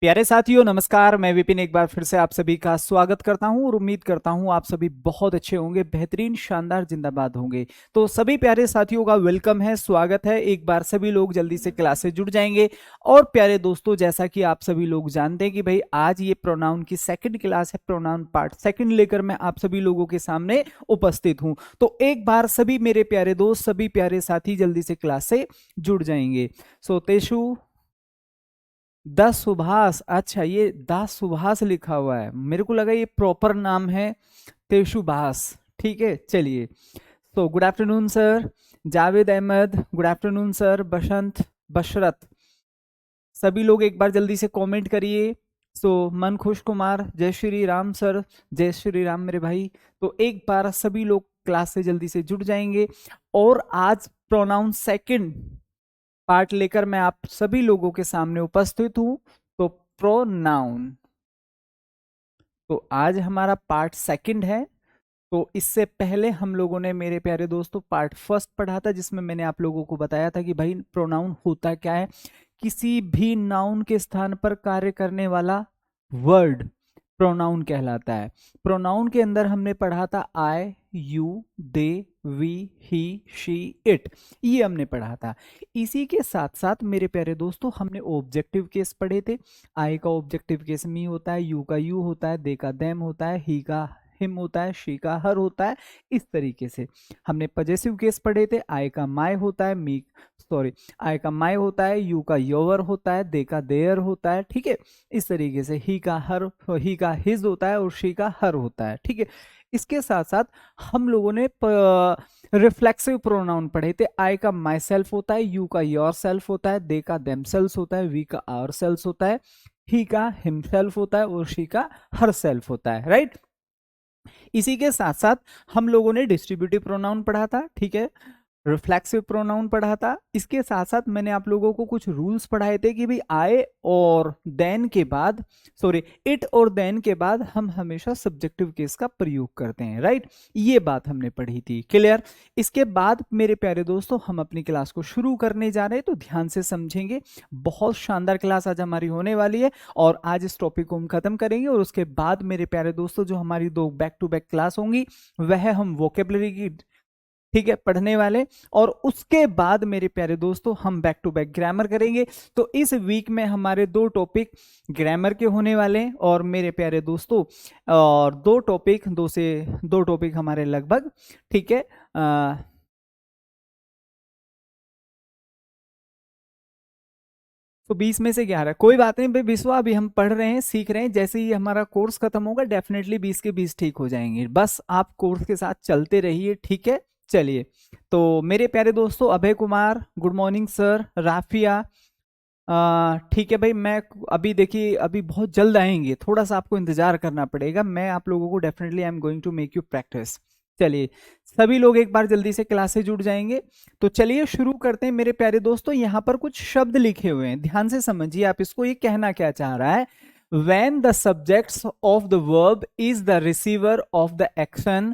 प्यारे साथियों नमस्कार। मैं विपिन एक बार फिर से आप सभी का स्वागत करता हूं और उम्मीद करता हूं आप सभी बहुत अच्छे होंगे, बेहतरीन, शानदार, जिंदाबाद होंगे। तो सभी प्यारे साथियों का वेलकम है, स्वागत है। एक बार सभी लोग जल्दी से क्लास से जुड़ जाएंगे। और प्यारे दोस्तों, जैसा कि आप सभी लोग जानते हैं कि भाई आज ये प्रोनाउन की सेकंड क्लास है, प्रोनाउन पार्ट सेकंड लेकर मैं आप सभी लोगों के सामने उपस्थित हूं। तो एक बार सभी मेरे प्यारे दोस्त, सभी प्यारे साथी जल्दी से क्लास से जुड़ जाएंगे। सो तेशु दास सुभाष, अच्छा ये दास सुभाष लिखा हुआ है, मेरे को लगा ये प्रॉपर नाम है तेशुभाष। ठीक है, चलिए। तो good afternoon sir. Javed Ahmad, good afternoon sir. Basant, Basharat, सभी लोग एक बार जल्दी से कमेंट करिए। सो मन खुश कुमार, जय श्री राम सर। जय श्री राम मेरे भाई। तो एक बार सभी लोग क्लास से जल्दी से जुड़ जाएंगे। और आज प्रोनाउन सेकंड पार्ट लेकर मैं आप सभी लोगों के सामने उपस्थित हूं। तो प्रोनाउन, तो आज हमारा पार्ट सेकंड है। तो इससे पहले हम लोगों ने मेरे प्यारे दोस्तों पार्ट फर्स्ट पढ़ा था, जिसमें मैंने आप लोगों को बताया था कि भाई प्रोनाउन होता क्या है। किसी भी नाउन के स्थान पर कार्य करने वाला वर्ड प्रोनाउन कहलाता है। प्रोनाउन के अंदर हमने पढ़ा था I, you, they, we, he, she, it, ये हमने पढ़ा था। इसी के साथ साथ मेरे प्यारे दोस्तों हमने ऑब्जेक्टिव केस पढ़े थे। आई का ऑब्जेक्टिव केस मी होता है, यू का यू होता है, दे का देम होता है, ही का हिम होता है, शी का हर होता है। इस तरीके से हमने पजेसिव केस पढ़े थे। आई का माय होता है, मी सॉरी आई का माय होता है, यू का योर होता है, दे का देयर होता है। ठीक है, इस तरीके से ही का हर, ही का हिज होता है और शी का हर होता है। ठीक है, इसके साथ साथ हम लोगों ने रिफ्लेक्सिव प्रोनाउन पढ़े थे। आई का माई सेल्फ होता है, यू का योर सेल्फ होता है, दे का देम सेल्स होता है, वी का आवर सेल्स होता है, ही का हिमसेल्फ होता है और शी का हर सेल्फ होता है। राइट, इसी के साथ साथ हम लोगों ने डिस्ट्रीब्यूटिव प्रोनाउन पढ़ा था। ठीक है, रिफ्लेक्सिव प्रोनाउन पढ़ा था। इसके साथ साथ मैंने आप लोगों को कुछ रूल्स पढ़ाए थे कि भाई आए और देन के बाद, सॉरी इट और देन के बाद हम हमेशा सब्जेक्टिव केस का प्रयोग करते हैं। राइट, ये बात हमने पढ़ी थी। क्लियर। इसके बाद मेरे प्यारे दोस्तों हम अपनी क्लास को शुरू करने जा रहे हैं, तो ध्यान से समझेंगे। बहुत शानदार क्लास आज हमारी होने वाली है और आज इस टॉपिक को हम खत्म करेंगे और उसके बाद मेरे प्यारे दोस्तों जो हमारी दो बैक टू बैक क्लास होंगी वह हम वोकेबलरी की, ठीक है, पढ़ने वाले। और उसके बाद मेरे प्यारे दोस्तों हम बैक टू बैक ग्रामर करेंगे। तो इस वीक में हमारे दो टॉपिक ग्रामर के होने वाले हैं और मेरे प्यारे दोस्तों और दो टॉपिक हमारे लगभग, ठीक है, तो 20 में से 11, कोई बात नहीं भाई विश्वा, अभी हम पढ़ रहे हैं, सीख रहे हैं। जैसे ही हमारा कोर्स खत्म होगा डेफिनेटली 20 के 20 ठीक हो जाएंगे। बस आप कोर्स के साथ चलते रहिए। ठीक है, चलिए। तो मेरे प्यारे दोस्तों Abhay Kumar, good morning sir. Rafia, ठीक है भाई, मैं अभी देखिए अभी बहुत जल्द आएंगे, थोड़ा सा आपको इंतजार करना पड़ेगा। मैं आप लोगों को definitely I am going to make you practice. चलिए, सभी लोग एक बार जल्दी से क्लास से जुड़ जाएंगे। तो चलिए शुरू करते हैं मेरे प्यारे दोस्तों। यहाँ पर कुछ शब्द लिखे हुए हैं, ध्यान से समझिए आप इसको। ये कहना क्या चाह रहा है? when the subjects of the verb is the receiver of the action,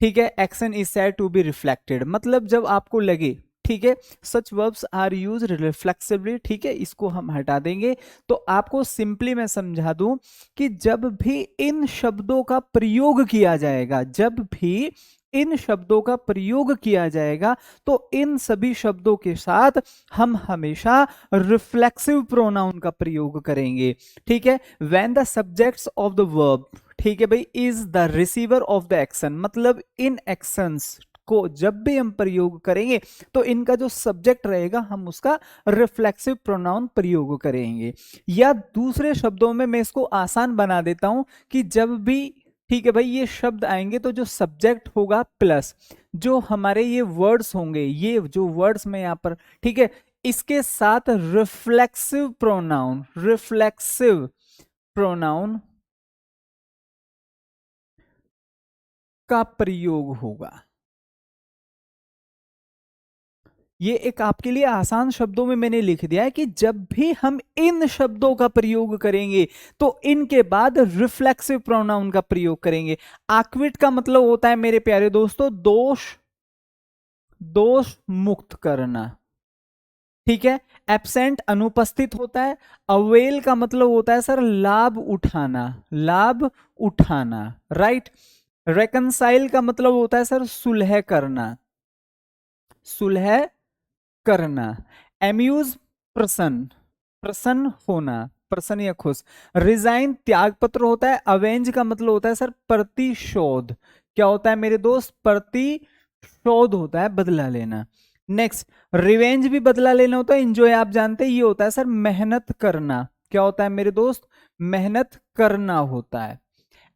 ठीक है, action is said to be reflected, मतलब जब आपको लगे, ठीक है, सच वर्ब्स आर यूज रिफ्लेक्सिवली, ठीक है, इसको हम हटा देंगे। तो आपको सिंपली मैं समझा दूं कि जब भी इन शब्दों का प्रयोग किया जाएगा, जब भी इन शब्दों का प्रयोग किया जाएगा तो इन सभी शब्दों के साथ हम हमेशा रिफ्लेक्सिव प्रोनाउन का प्रयोग करेंगे। ठीक है, when the subjects of the verb, ठीक है भाई, is the receiver of the action, मतलब इन एक्शंस को जब भी हम प्रयोग करेंगे तो इनका जो सब्जेक्ट रहेगा हम उसका रिफ्लेक्सिव प्रोनाउन प्रयोग करेंगे। या दूसरे शब्दों में मैं इसको आसान बना देता हूं कि जब भी, ठीक है भाई, ये शब्द आएंगे तो जो सब्जेक्ट होगा प्लस जो हमारे ये वर्ड्स होंगे, ये जो वर्ड्स में यहां पर, ठीक है, इसके साथ रिफ्लेक्सिव प्रोनाउन, रिफ्लेक्सिव प्रोनाउन का प्रयोग होगा। ये एक आपके लिए आसान शब्दों में मैंने लिख दिया है कि जब भी हम इन शब्दों का प्रयोग करेंगे तो इनके बाद रिफ्लेक्सिव प्रोनाउन का प्रयोग करेंगे। आक्विट का मतलब होता है मेरे प्यारे दोस्तों दोष, दोष मुक्त करना। ठीक है। एब्सेंट अनुपस्थित होता है। अवेल का मतलब होता है सर लाभ उठाना, लाभ उठाना, राइट। रेकनसाइल का मतलब होता है सर सुलह करना, सुलह करना। एम्यूज प्रसन्न, प्रसन्न होना, प्रसन्न या खुश। रिजाइन त्याग पत्र होता है। अवेंज का मतलब होता है सर प्रतिशोध। क्या होता है मेरे दोस्त? प्रतिशोध होता है, बदला लेना। नेक्स्ट, रिवेंज भी बदला लेना होता है। एंजॉय आप जानते हैं ये होता है सर मेहनत करना। क्या होता है मेरे दोस्त? मेहनत करना होता है।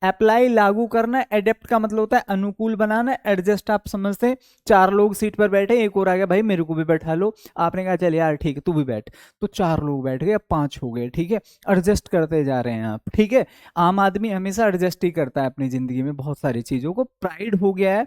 अप्लाई लागू करना। एडेप्ट का मतलब होता है अनुकूल बनाना। एडजस्ट आप समझते हैं, चार लोग सीट पर बैठे, एक और आ गया भाई मेरे को भी बैठा लो, आपने कहा चल यार ठीक है तू भी बैठ, तो चार लोग बैठ गए, अब पांच हो गए, ठीक है। एडजस्ट करते जा रहे हैं आप, ठीक है। आम आदमी हमेशा एडजस्ट ही करता है अपनी जिंदगी में बहुत सारी चीजों को। प्राइड हो गया है।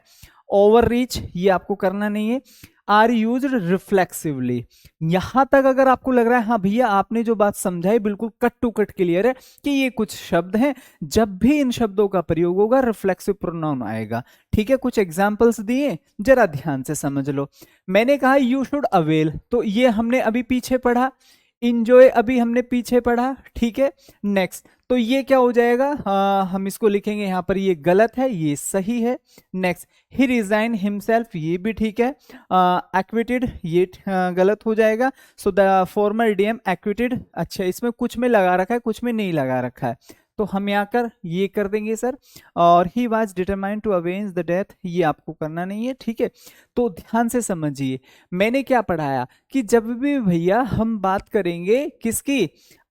ओवर रीच ये आपको करना नहीं है। आर यूज रिफ्लेक्सिवली, यहां तक अगर आपको लग रहा है हाँ भैया आपने जो बात समझाई बिल्कुल कट टू कट क्लियर है कि ये कुछ शब्द हैं, जब भी इन शब्दों का प्रयोग होगा रिफ्लेक्सिव प्रोनाउन आएगा, ठीक है। कुछ एग्जांपल्स दिए, जरा ध्यान से समझ लो। मैंने कहा यू शुड अवेल, तो ये हमने अभी पीछे पढ़ा। इंजॉय अभी हमने पीछे पढ़ा, ठीक है। नेक्स्ट, तो ये क्या हो जाएगा? हम इसको लिखेंगे यहां पर, ये गलत है, ये सही है। नेक्स्ट, ही रिजाइन हिमसेल्फ, ये भी ठीक है। एक्विटेड ये गलत हो जाएगा। So the former DM acquitted, अच्छा इसमें कुछ में लगा रखा है कुछ में नहीं लगा रखा है, तो हम यहाँ कर ये कर देंगे सर। और he was determined to avenge the death, ये आपको करना नहीं है, ठीक है। तो ध्यान से समझिए, मैंने क्या पढ़ाया कि जब भी भैया हम बात करेंगे किसकी?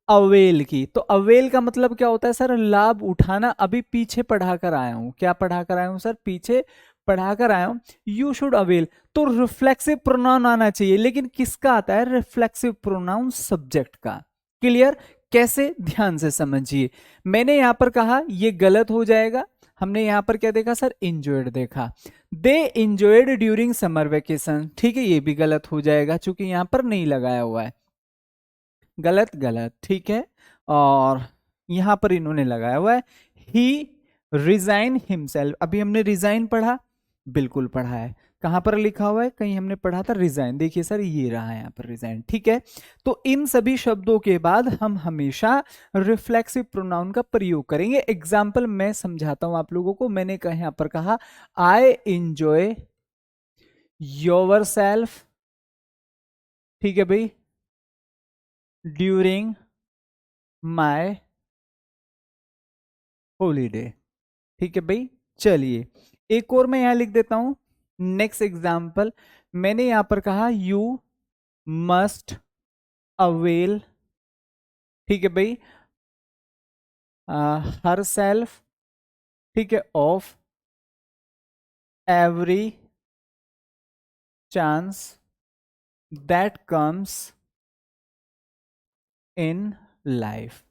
अवेल की, तो अवेल का मतलब क्या होता है सर? लाभ उठाना। अभी पीछे पढ़ा कर आया हूं, क्या पढ़ा कर आया हूं सर? पीछे पढ़ा कर आया हूं, यू शुड अवेल। तो रिफ्लेक्सिव प्रोनाउन आना चाहिए, लेकिन किसका आता है रिफ्लेक्सिव प्रोनाउन? सब्जेक्ट का। क्लियर? कैसे? ध्यान से समझिए। मैंने यहां पर कहा ये गलत हो जाएगा। हमने यहां पर क्या देखा सर? इंजॉयड देखा। दे इंजॉयड ड्यूरिंग समर वेकेशन, ठीक है, ये भी गलत हो जाएगा क्योंकि यहां पर नहीं लगाया हुआ है। गलत गलत, ठीक है। और यहां पर इन्होंने लगाया हुआ है ही रिजाइन हिमसेल्फ। अभी हमने रिजाइन पढ़ा, बिल्कुल पढ़ा है। कहां पर लिखा हुआ है? कहीं हमने पढ़ा था रिजाइन, देखिए सर ये रहा है यहां पर रिजाइन, ठीक है। तो इन सभी शब्दों के बाद हम हमेशा रिफ्लेक्सिव प्रोनाउन का प्रयोग करेंगे। एग्जाम्पल मैं समझाता हूं आप लोगों को। मैंने यहां पर कहा आई इंजॉय योर सेल्फ, ठीक है भाई, ड्यूरिंग माई हॉलीडे, ठीक है भाई। चलिए एक और मैं यहां लिख देता हूं। नेक्स्ट एग्जाम्पल, मैंने यहां पर कहा यू मस्ट अवेल, ठीक है भाई, हर सेल्फ, ठीक है, of every chance that comes in life.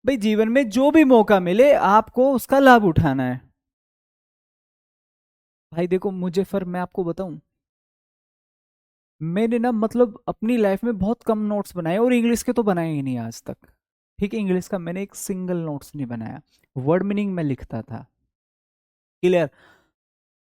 भाई जीवन में जो भी मौका मिले आपको उसका लाभ उठाना है। भाई देखो मुझे फर मैं आपको बताऊं, मैंने ना मतलब अपनी लाइफ में बहुत कम नोट्स बनाए और इंग्लिश के तो बनाए ही नहीं आज तक, ठीक है। इंग्लिश का मैंने एक सिंगल नोट्स नहीं बनाया। वर्ड मीनिंग में लिखता था, क्लियर,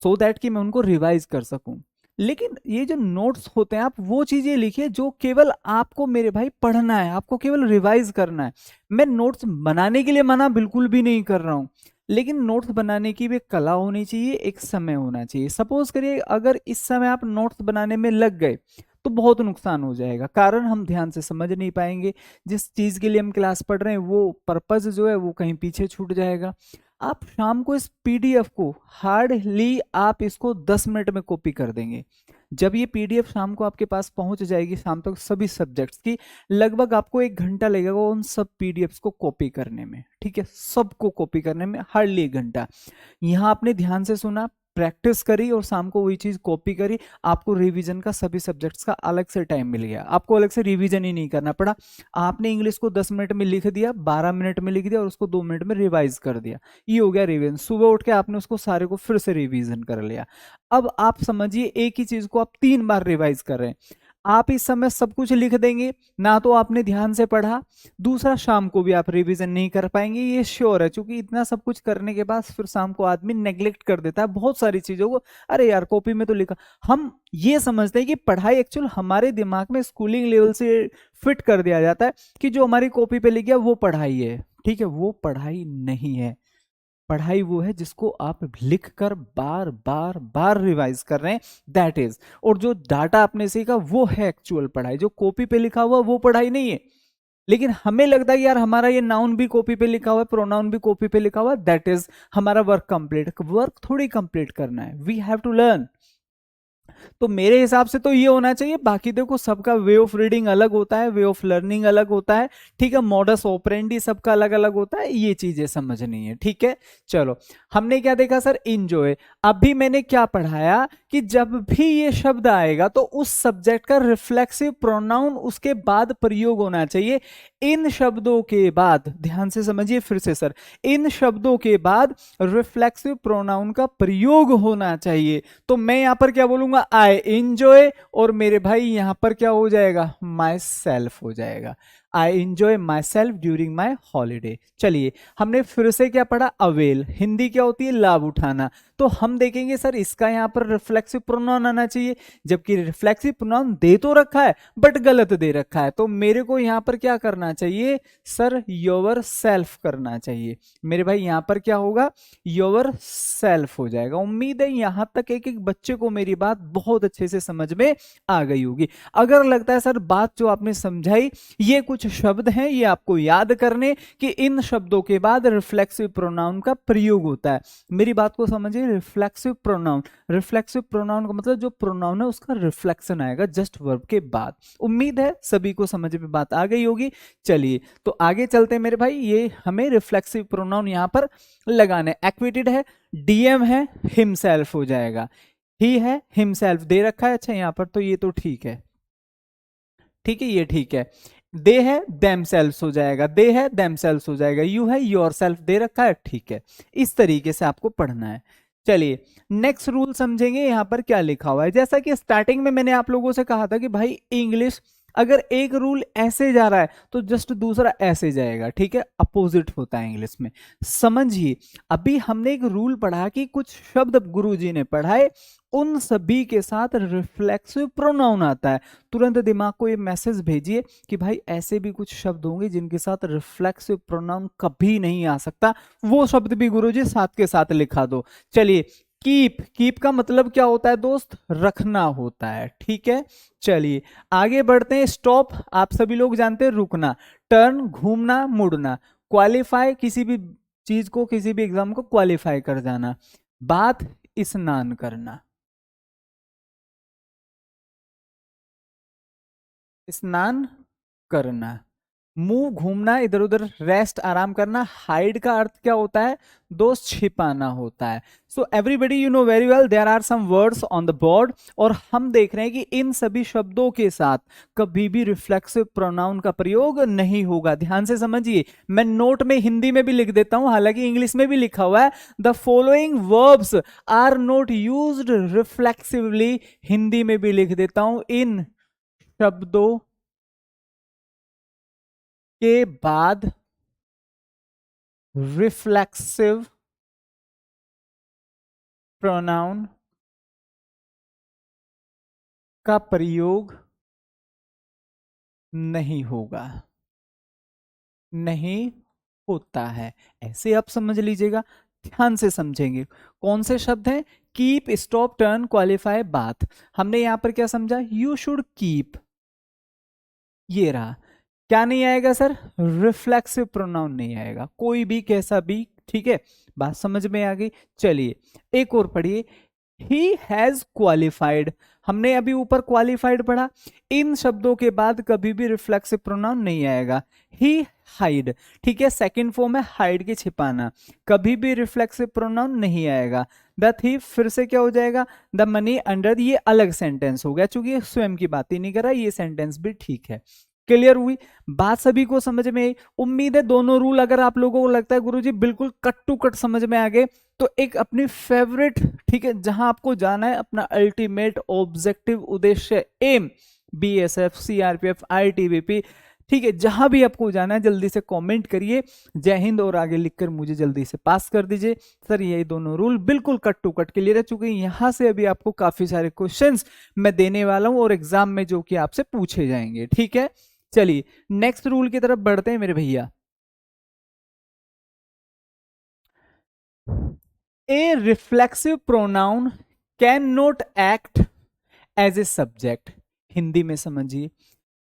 सो दैट कि मैं उनको रिवाइज कर सकूं। लेकिन ये जो नोट्स होते हैं आप वो चीजें लिखिए जो केवल आपको मेरे भाई पढ़ना है, आपको केवल रिवाइज करना है। मैं नोट्स बनाने के लिए मना बिल्कुल भी नहीं कर रहा हूं, लेकिन नोट्स बनाने की भी एक कला होनी चाहिए, एक समय होना चाहिए। सपोज करिए अगर इस समय आप नोट्स बनाने में लग गए तो बहुत नुकसान हो जाएगा, कारण हम ध्यान से समझ नहीं पाएंगे। जिस चीज के लिए हम क्लास पढ़ रहे हैं वो पर्पज जो है वो कहीं पीछे छूट जाएगा। आप शाम को इस पीडीएफ को हार्डली आप इसको 10 मिनट में कॉपी कर देंगे। जब ये पीडीएफ शाम को आपके पास पहुंच जाएगी शाम तक सभी सब्जेक्ट्स की, लगभग आपको 1 घंटा लगेगा उन सब पीडीएफ्स को कॉपी करने में, ठीक है, सबको कॉपी करने में हार्डली 1 घंटा। यहाँ आपने ध्यान से सुना, प्रैक्टिस करी और शाम को वही चीज कॉपी करी, आपको रिवीजन का सभी सब्जेक्ट्स का अलग से टाइम मिल गया, आपको अलग से रिवीजन ही नहीं करना पड़ा। आपने इंग्लिश को 10 मिनट में लिख दिया, 12 मिनट में लिख दिया और उसको 2 मिनट में रिवाइज कर दिया, ये हो गया रिवीजन। सुबह उठ के आपने उसको सारे को फिर से रिवीजन कर लिया। अब आप समझिए एक ही चीज को आप 3 बार रिवाइज कर रहे हैं। आप इस समय सब कुछ लिख देंगे, ना तो आपने ध्यान से पढ़ा, दूसरा शाम को भी आप रिवीजन नहीं कर पाएंगे, ये श्योर है, क्योंकि इतना सब कुछ करने के बाद फिर शाम को आदमी नेग्लेक्ट कर देता है बहुत सारी चीजों को। अरे यार कॉपी में तो लिखा। हम ये समझते हैं कि पढ़ाई एक्चुअल हमारे दिमाग में स्कूलिंग लेवल से फिट कर दिया जाता है कि जो हमारी कॉपी पे लिख गया वो पढ़ाई है। ठीक है, वो पढ़ाई नहीं है। पढ़ाई वो है जिसको आप लिख कर बार बार बार रिवाइज कर रहे हैं, दैट इज। और जो डाटा आपने सीखा वो है एक्चुअल पढ़ाई। जो कॉपी पे लिखा हुआ वो पढ़ाई नहीं है। लेकिन हमें लगता है कि यार हमारा ये नाउन भी कॉपी पे लिखा हुआ है, प्रोनाउन भी कॉपी पे लिखा हुआ है, दैट इज हमारा वर्क कंप्लीट। वर्क थोड़ी कंप्लीट करना है, वी हैव टू लर्न। तो मेरे हिसाब से तो ये होना चाहिए। बाकी देखो सबका वे ऑफ रीडिंग अलग होता है, वे ऑफ लर्निंग अलग होता है। ठीक है, मॉडस ऑपरेंडी सबका अलग अलग होता है, ये चीजें समझनी है। ठीक है, चलो हमने क्या देखा सर, इंजॉय। अभी मैंने क्या पढ़ाया कि जब भी ये शब्द आएगा तो उस सब्जेक्ट का रिफ्लेक्सिव प्रोनाउन उसके बाद प्रयोग होना चाहिए। इन शब्दों के बाद, ध्यान से समझिए फिर से सर, इन शब्दों के बाद रिफ्लेक्सिव प्रोनाउन का प्रयोग होना चाहिए। तो मैं यहां पर क्या बोलूंगा, आई एंजॉय, और मेरे भाई यहां पर क्या हो जाएगा, माई सेल्फ हो जाएगा। I enjoy my self during my holiday. चलिए हमने फिर से क्या पढ़ा, अवेल, हिंदी क्या होती है, लाभ उठाना। तो हम देखेंगे सर इसका यहां पर रिफ्लेक्सिव प्रोनाउन आना चाहिए, जबकि रिफ्लेक्सिव प्रोनाउन दे तो रखा है बट गलत दे रखा है। तो मेरे को यहां पर क्या करना चाहिए सर, योर सेल्फ करना चाहिए। मेरे भाई यहां पर क्या होगा, योर सेल्फ हो जाएगा। उम्मीद है यहां तक एक एक बच्चे को मेरी बात बहुत अच्छे से समझ में आ गई होगी। अगर लगता है सर बात जो आपने समझाई, ये कुछ शब्द हैं ये आपको याद करने कि इन शब्दों के बाद रिफ्लेक्सिव प्रोनाउन का प्रयोग होता है। मेरी बात को समझिए, रिफ्लेक्सिव प्रोनाउन, रिफ्लेक्सिव प्रोनाउन का मतलब जो प्रोनाउन है उसका रिफ्लेक्शन आएगा जस्ट वर्ब के बाद। उम्मीद है सभी को समझ में बात आ गई होगी। चलिए तो आगे चलते हैं मेरे भाई, ये हमें रिफ्लेक्सिव प्रोनाउन यहां पर लगाने। एक्विटेड है, डीएम है, हिमसेल्फ हो जाएगा। ही है, हिमसेल्फ दे रखा है, अच्छा यहां पर तो ये तो ठीक है, ठीक है ये ठीक है। दे है, देमसेल्व्स हो जाएगा, दे है, देमसेल्व्स हो जाएगा। यू है, योरसेल्फ दे रखा है, ठीक है। इस तरीके से आपको पढ़ना है। चलिए नेक्स्ट रूल समझेंगे, यहां पर क्या लिखा हुआ है। जैसा कि स्टार्टिंग में मैंने आप लोगों से कहा था कि भाई इंग्लिश अगर एक रूल ऐसे जा रहा है तो जस्ट दूसरा ऐसे जाएगा। ठीक है, अपोजिट होता है इंग्लिश में। समझिए अभी हमने एक रूल पढ़ा कि कुछ शब्द गुरुजी ने पढ़ाए, उन सभी के साथ रिफ्लेक्सिव प्रोनाउन आता है। तुरंत दिमाग को ये मैसेज भेजिए कि भाई ऐसे भी कुछ शब्द होंगे जिनके साथ रिफ्लेक्सिव प्रोनाउन कभी नहीं आ सकता, वो शब्द भी गुरुजी साथ के साथ लिखा दो। चलिए कीप, कीप का मतलब क्या होता है दोस्त, रखना होता है। ठीक है, चलिए आगे बढ़ते हैं। स्टॉप आप सभी लोग जानते हैं, रुकना। टर्न, घूमना, मुड़ना। क्वालिफाई, किसी भी चीज को, किसी भी एग्जाम को क्वालिफाई कर जाना। बात, स्नान करना, स्नान करना। मुंह, घूमना, इधर उधर, रेस्ट, आराम करना। हाइड का अर्थ क्या होता है दोस्त, छिपाना होता है। So everybody you know very well there are some words on the board, और हम देख रहे हैं कि इन सभी शब्दों के साथ कभी भी रिफ्लेक्सिव प्रोनाउन का प्रयोग नहीं होगा। ध्यान से समझिए, मैं नोट में हिंदी में भी लिख देता हूं, हालांकि इंग्लिश में भी लिखा हुआ है, the following verbs are not used reflexively. Hindi में भी लिख देता हूं, इन शब्दों के बाद रिफ्लेक्सिव प्रोनाउन का प्रयोग नहीं होगा, नहीं होता है। ऐसे आप समझ लीजिएगा, ध्यान से समझेंगे। कौन से शब्द हैं, कीप, स्टॉप, टर्न, क्वालिफाई, बात। हमने यहां पर क्या समझा, यू शुड कीप, ये रहा। क्या नहीं आएगा सर, रिफ्लेक्सिव प्रोनाउन नहीं आएगा, कोई भी कैसा भी। ठीक है, बात समझ में आ गई। चलिए एक और पढ़िए, ही हैज क्वालिफाइड। हमने अभी ऊपर क्वालिफाइड पढ़ा, इन शब्दों के बाद कभी भी रिफ्लेक्सिव प्रोनाउन नहीं आएगा। ही हाइड, ठीक है, सेकंड फॉर्म है हाइड के छिपाना, कभी भी रिफ्लेक्सिव प्रोनाउन नहीं आएगा। द थीफ फिर से क्या हो जाएगा, द मनी अंडर, ये अलग सेंटेंस हो गया चूंकि स्वयं की बात ही नहीं कर रहा, ये सेंटेंस भी ठीक है। क्लियर हुई बात, सभी को समझ में आई। उम्मीद है दोनों रूल अगर आप लोगों को लगता है गुरुजी बिल्कुल कट टू कट समझ में आ गए, तो एक अपनी फेवरेट, ठीक है, जहां आपको जाना है, अपना अल्टीमेट ऑब्जेक्टिव, उद्देश्य, एम, बीएसएफ, सीआरपीएफ, आईटीबीपी, ठीक है, जहां भी आपको जाना है जल्दी से कमेंट करिए जय हिंद और आगे लिखकर मुझे जल्दी से पास कर दीजिए। सर ये दोनों रूल बिल्कुल कट टू कट क्लियर रह चुके हैं। यहां से अभी आपको काफी सारे क्वेश्चंस मैं देने वाला हूं और एग्जाम में जो कि आपसे पूछे जाएंगे, ठीक है। चलिए नेक्स्ट रूल की तरफ बढ़ते हैं मेरे भैया। A reflexive pronoun can not act as a subject. Hindi में समझिए,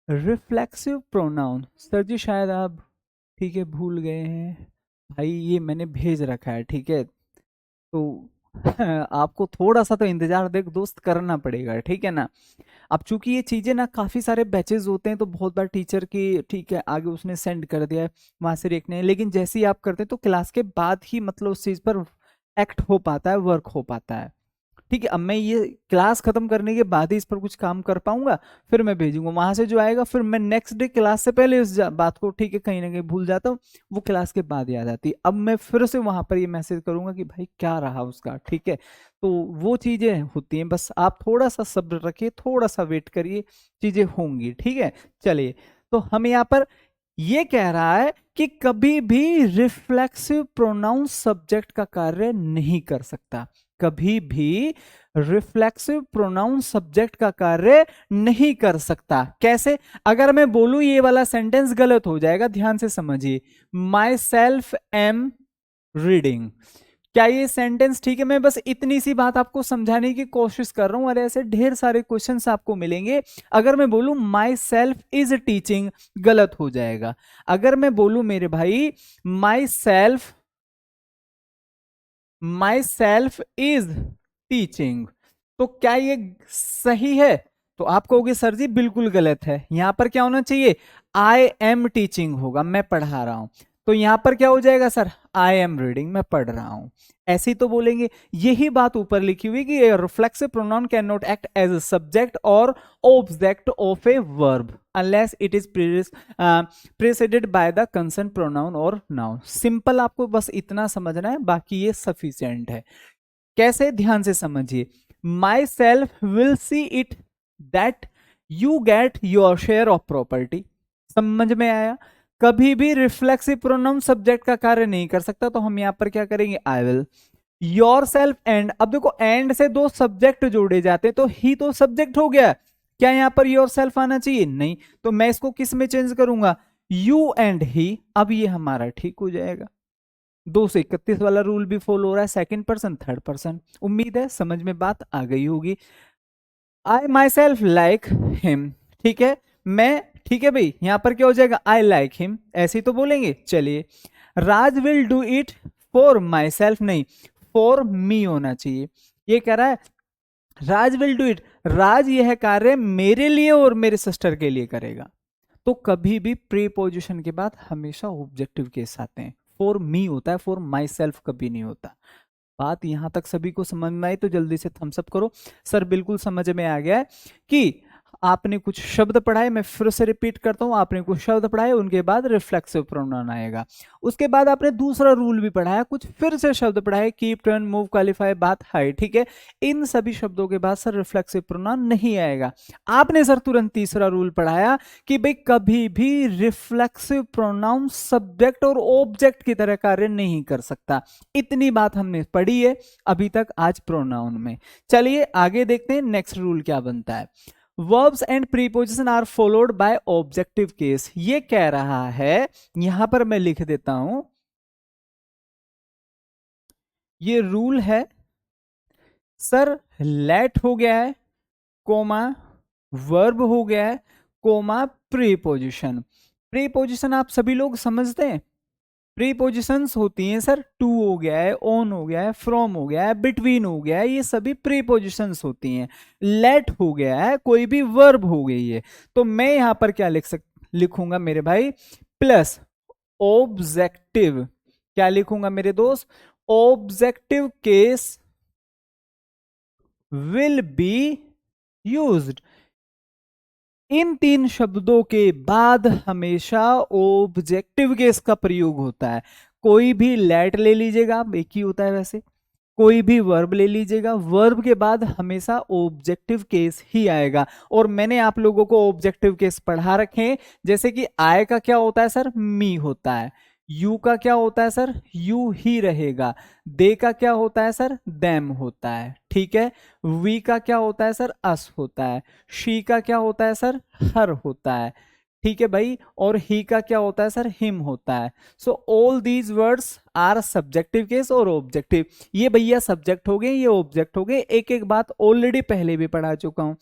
रिफ्लेक्सिव प्रोनाउन, सर जी शायद आप ठीक है भूल गए हैं भाई, ये मैंने भेज रखा है, ठीक है, तो आपको थोड़ा सा तो इंतजार देख दोस्त करना पड़ेगा, ठीक है ना। अब चूंकि ये चीजें ना काफी सारे बैचेस होते हैं तो बहुत बार टीचर की ठीक है आगे उसने सेंड कर दिया है वहां से देखने, लेकिन जैसे ही आप करते हैं तो क्लास के बाद ही मतलब उस चीज पर एक्ट हो पाता है, वर्क हो पाता है, ठीक है। अब मैं ये क्लास खत्म करने के बाद ही इस पर कुछ काम कर पाऊंगा, फिर मैं भेजूंगा वहां से जो आएगा, फिर मैं नेक्स्ट डे क्लास से पहले उस बात को ठीक है कहीं ना कहीं भूल जाता हूँ, वो क्लास के बाद याद आती है। अब मैं फिर से वहां पर ये मैसेज करूंगा कि भाई क्या रहा उसका, ठीक है। तो वो चीजें होती हैं, बस आप थोड़ा सा सब्र रखिए, थोड़ा सा वेट करिए, चीजें होंगी, ठीक है। चलिए, तो हम यहाँ पर ये कह रहा है कि कभी भी रिफ्लेक्सिव प्रोनाउन सब्जेक्ट का कार्य नहीं कर सकता, कभी भी रिफ्लेक्सिव प्रोनाउन सब्जेक्ट का कार्य नहीं कर सकता। कैसे? अगर मैं बोलूं ये वाला सेंटेंस गलत हो जाएगा, ध्यान से समझिए, माई सेल्फ एम रीडिंग, क्या ये सेंटेंस ठीक है? मैं बस इतनी सी बात आपको समझाने की कोशिश कर रहा हूं और ऐसे ढेर सारे क्वेश्चंस आपको मिलेंगे। अगर मैं बोलूं माई सेल्फ इज टीचिंग, गलत हो जाएगा। अगर मैं बोलूं मेरे भाई माई सेल्फ इज टीचिंग, तो क्या ये सही है? तो आप कहोगे सर जी बिल्कुल गलत है, यहां पर क्या होना चाहिए? आई एम टीचिंग होगा, मैं पढ़ा रहा हूं। तो यहां पर क्या हो जाएगा सर? आई एम रीडिंग, मैं पढ़ रहा हूं, ऐसी तो बोलेंगे। यही बात ऊपर लिखी हुई कि reflexive pronoun can not act as a subject or object of a verb unless it is preceded by the concern pronoun or noun. Simple, आपको बस इतना समझना है, बाकी ये सफिशिएंट है। कैसे? ध्यान से समझिए, my self will see it that you get your share of property. समझ में आया? कभी भी रिफ्लेक्सिव प्रोनाउन सब्जेक्ट का कार्य नहीं कर सकता, तो हम यहां पर क्या करेंगे? I will. Your self and, अब देखो एंड से दो सब्जेक्ट जोड़े जाते हैं तो ही तो सब्जेक्ट हो गया, क्या यहां पर योर सेल्फ आना चाहिए? नहीं, तो मैं इसको किस में चेंज करूंगा? You and he. अब ये हमारा ठीक हो जाएगा। 231 वाला रूल भी फॉलो हो रहा है, सेकंड पर्सन थर्ड पर्सन। उम्मीद है समझ में बात आ गई होगी। आई माई सेल्फ लाइक हिम, ठीक है, मैं, ठीक है भाई, यहां पर क्या हो जाएगा? आई लाइक हिम, ऐसे ही तो बोलेंगे। चलिए, Raj will do it for myself, नहीं, फॉर मी होना चाहिए। ये कह रहा है Raj will do it, Raj यह कार्य मेरे लिए और मेरे सिस्टर के लिए करेगा। तो कभी भी प्रीपोजिशन के बाद हमेशा ऑब्जेक्टिव केस आते हैं। फॉर मी होता है, फॉर माई सेल्फ कभी नहीं होता। बात यहां तक सभी को समझ में आई तो जल्दी से थम्स अप करो। सर बिल्कुल समझ में आ गया है कि आपने कुछ शब्द पढ़ाए, मैं फिर से रिपीट करता हूं, आपने कुछ शब्द पढ़ाए, उनके बाद रिफ्लेक्सिव प्रोनाउन आएगा। उसके बाद आपने दूसरा रूल भी पढ़ाया, कुछ फिर से शब्द पढ़ाए, कीप, टर्न, मूव, क्वालिफाई, बात, हाइड, ठीक है। इन सभी शब्दों के बाद सर रिफ्लेक्सिव प्रोनाउन नहीं आएगा। आपने सर तुरंत तीसरा रूल पढ़ाया कि भाई कभी भी reflexive pronoun subject or object की तरह कार्य नहीं कर सकता। इतनी बात हमने पढ़ी है अभी तक आज प्रोनाउन में। चलिए आगे देखते हैं नेक्स्ट रूल क्या बनता है। verbs and preposition are followed by objective case, ये कह रहा है, यहां पर मैं लिख देता हूं, ये रूल है सर, लेट हो गया है, कोमा, वर्ब हो गया है, कोमा, प्रीपोजिशन। प्रीपोजिशन आप सभी लोग समझते हैं, प्रीपोजिशंस होती हैं सर, टू हो गया है, ऑन हो गया है, फ्रॉम हो गया है, बिटवीन हो गया है, ये सभी प्रीपोजिशंस होती हैं। लेट हो गया है, कोई भी वर्ब हो गई है, तो मैं यहां पर क्या लिखूंगा मेरे भाई? Plus objective. क्या लिखूंगा मेरे दोस्त? Objective case will be used. इन तीन शब्दों के बाद हमेशा ऑब्जेक्टिव केस का प्रयोग होता है। कोई भी लेट ले लीजिएगा, एक ही होता है वैसे, कोई भी वर्ब ले लीजिएगा, वर्ब के बाद हमेशा ऑब्जेक्टिव केस ही आएगा। और मैंने आप लोगों को ऑब्जेक्टिव केस पढ़ा रखे हैं, जैसे कि आय का क्या होता है सर, मी होता है। यू का क्या होता है सर, यू ही रहेगा। दे का क्या होता है सर, देम होता है, ठीक है। वी का क्या होता है सर, अस होता है। शी का क्या होता है सर, हर होता है, ठीक है भाई। और ही का क्या होता है सर, हिम होता है। So all these words are subjective case और ऑब्जेक्टिव। ये भैया सब्जेक्ट हो गए, ये ऑब्जेक्ट हो गए। एक एक बात ऑलरेडी पहले भी पढ़ा चुका हूं।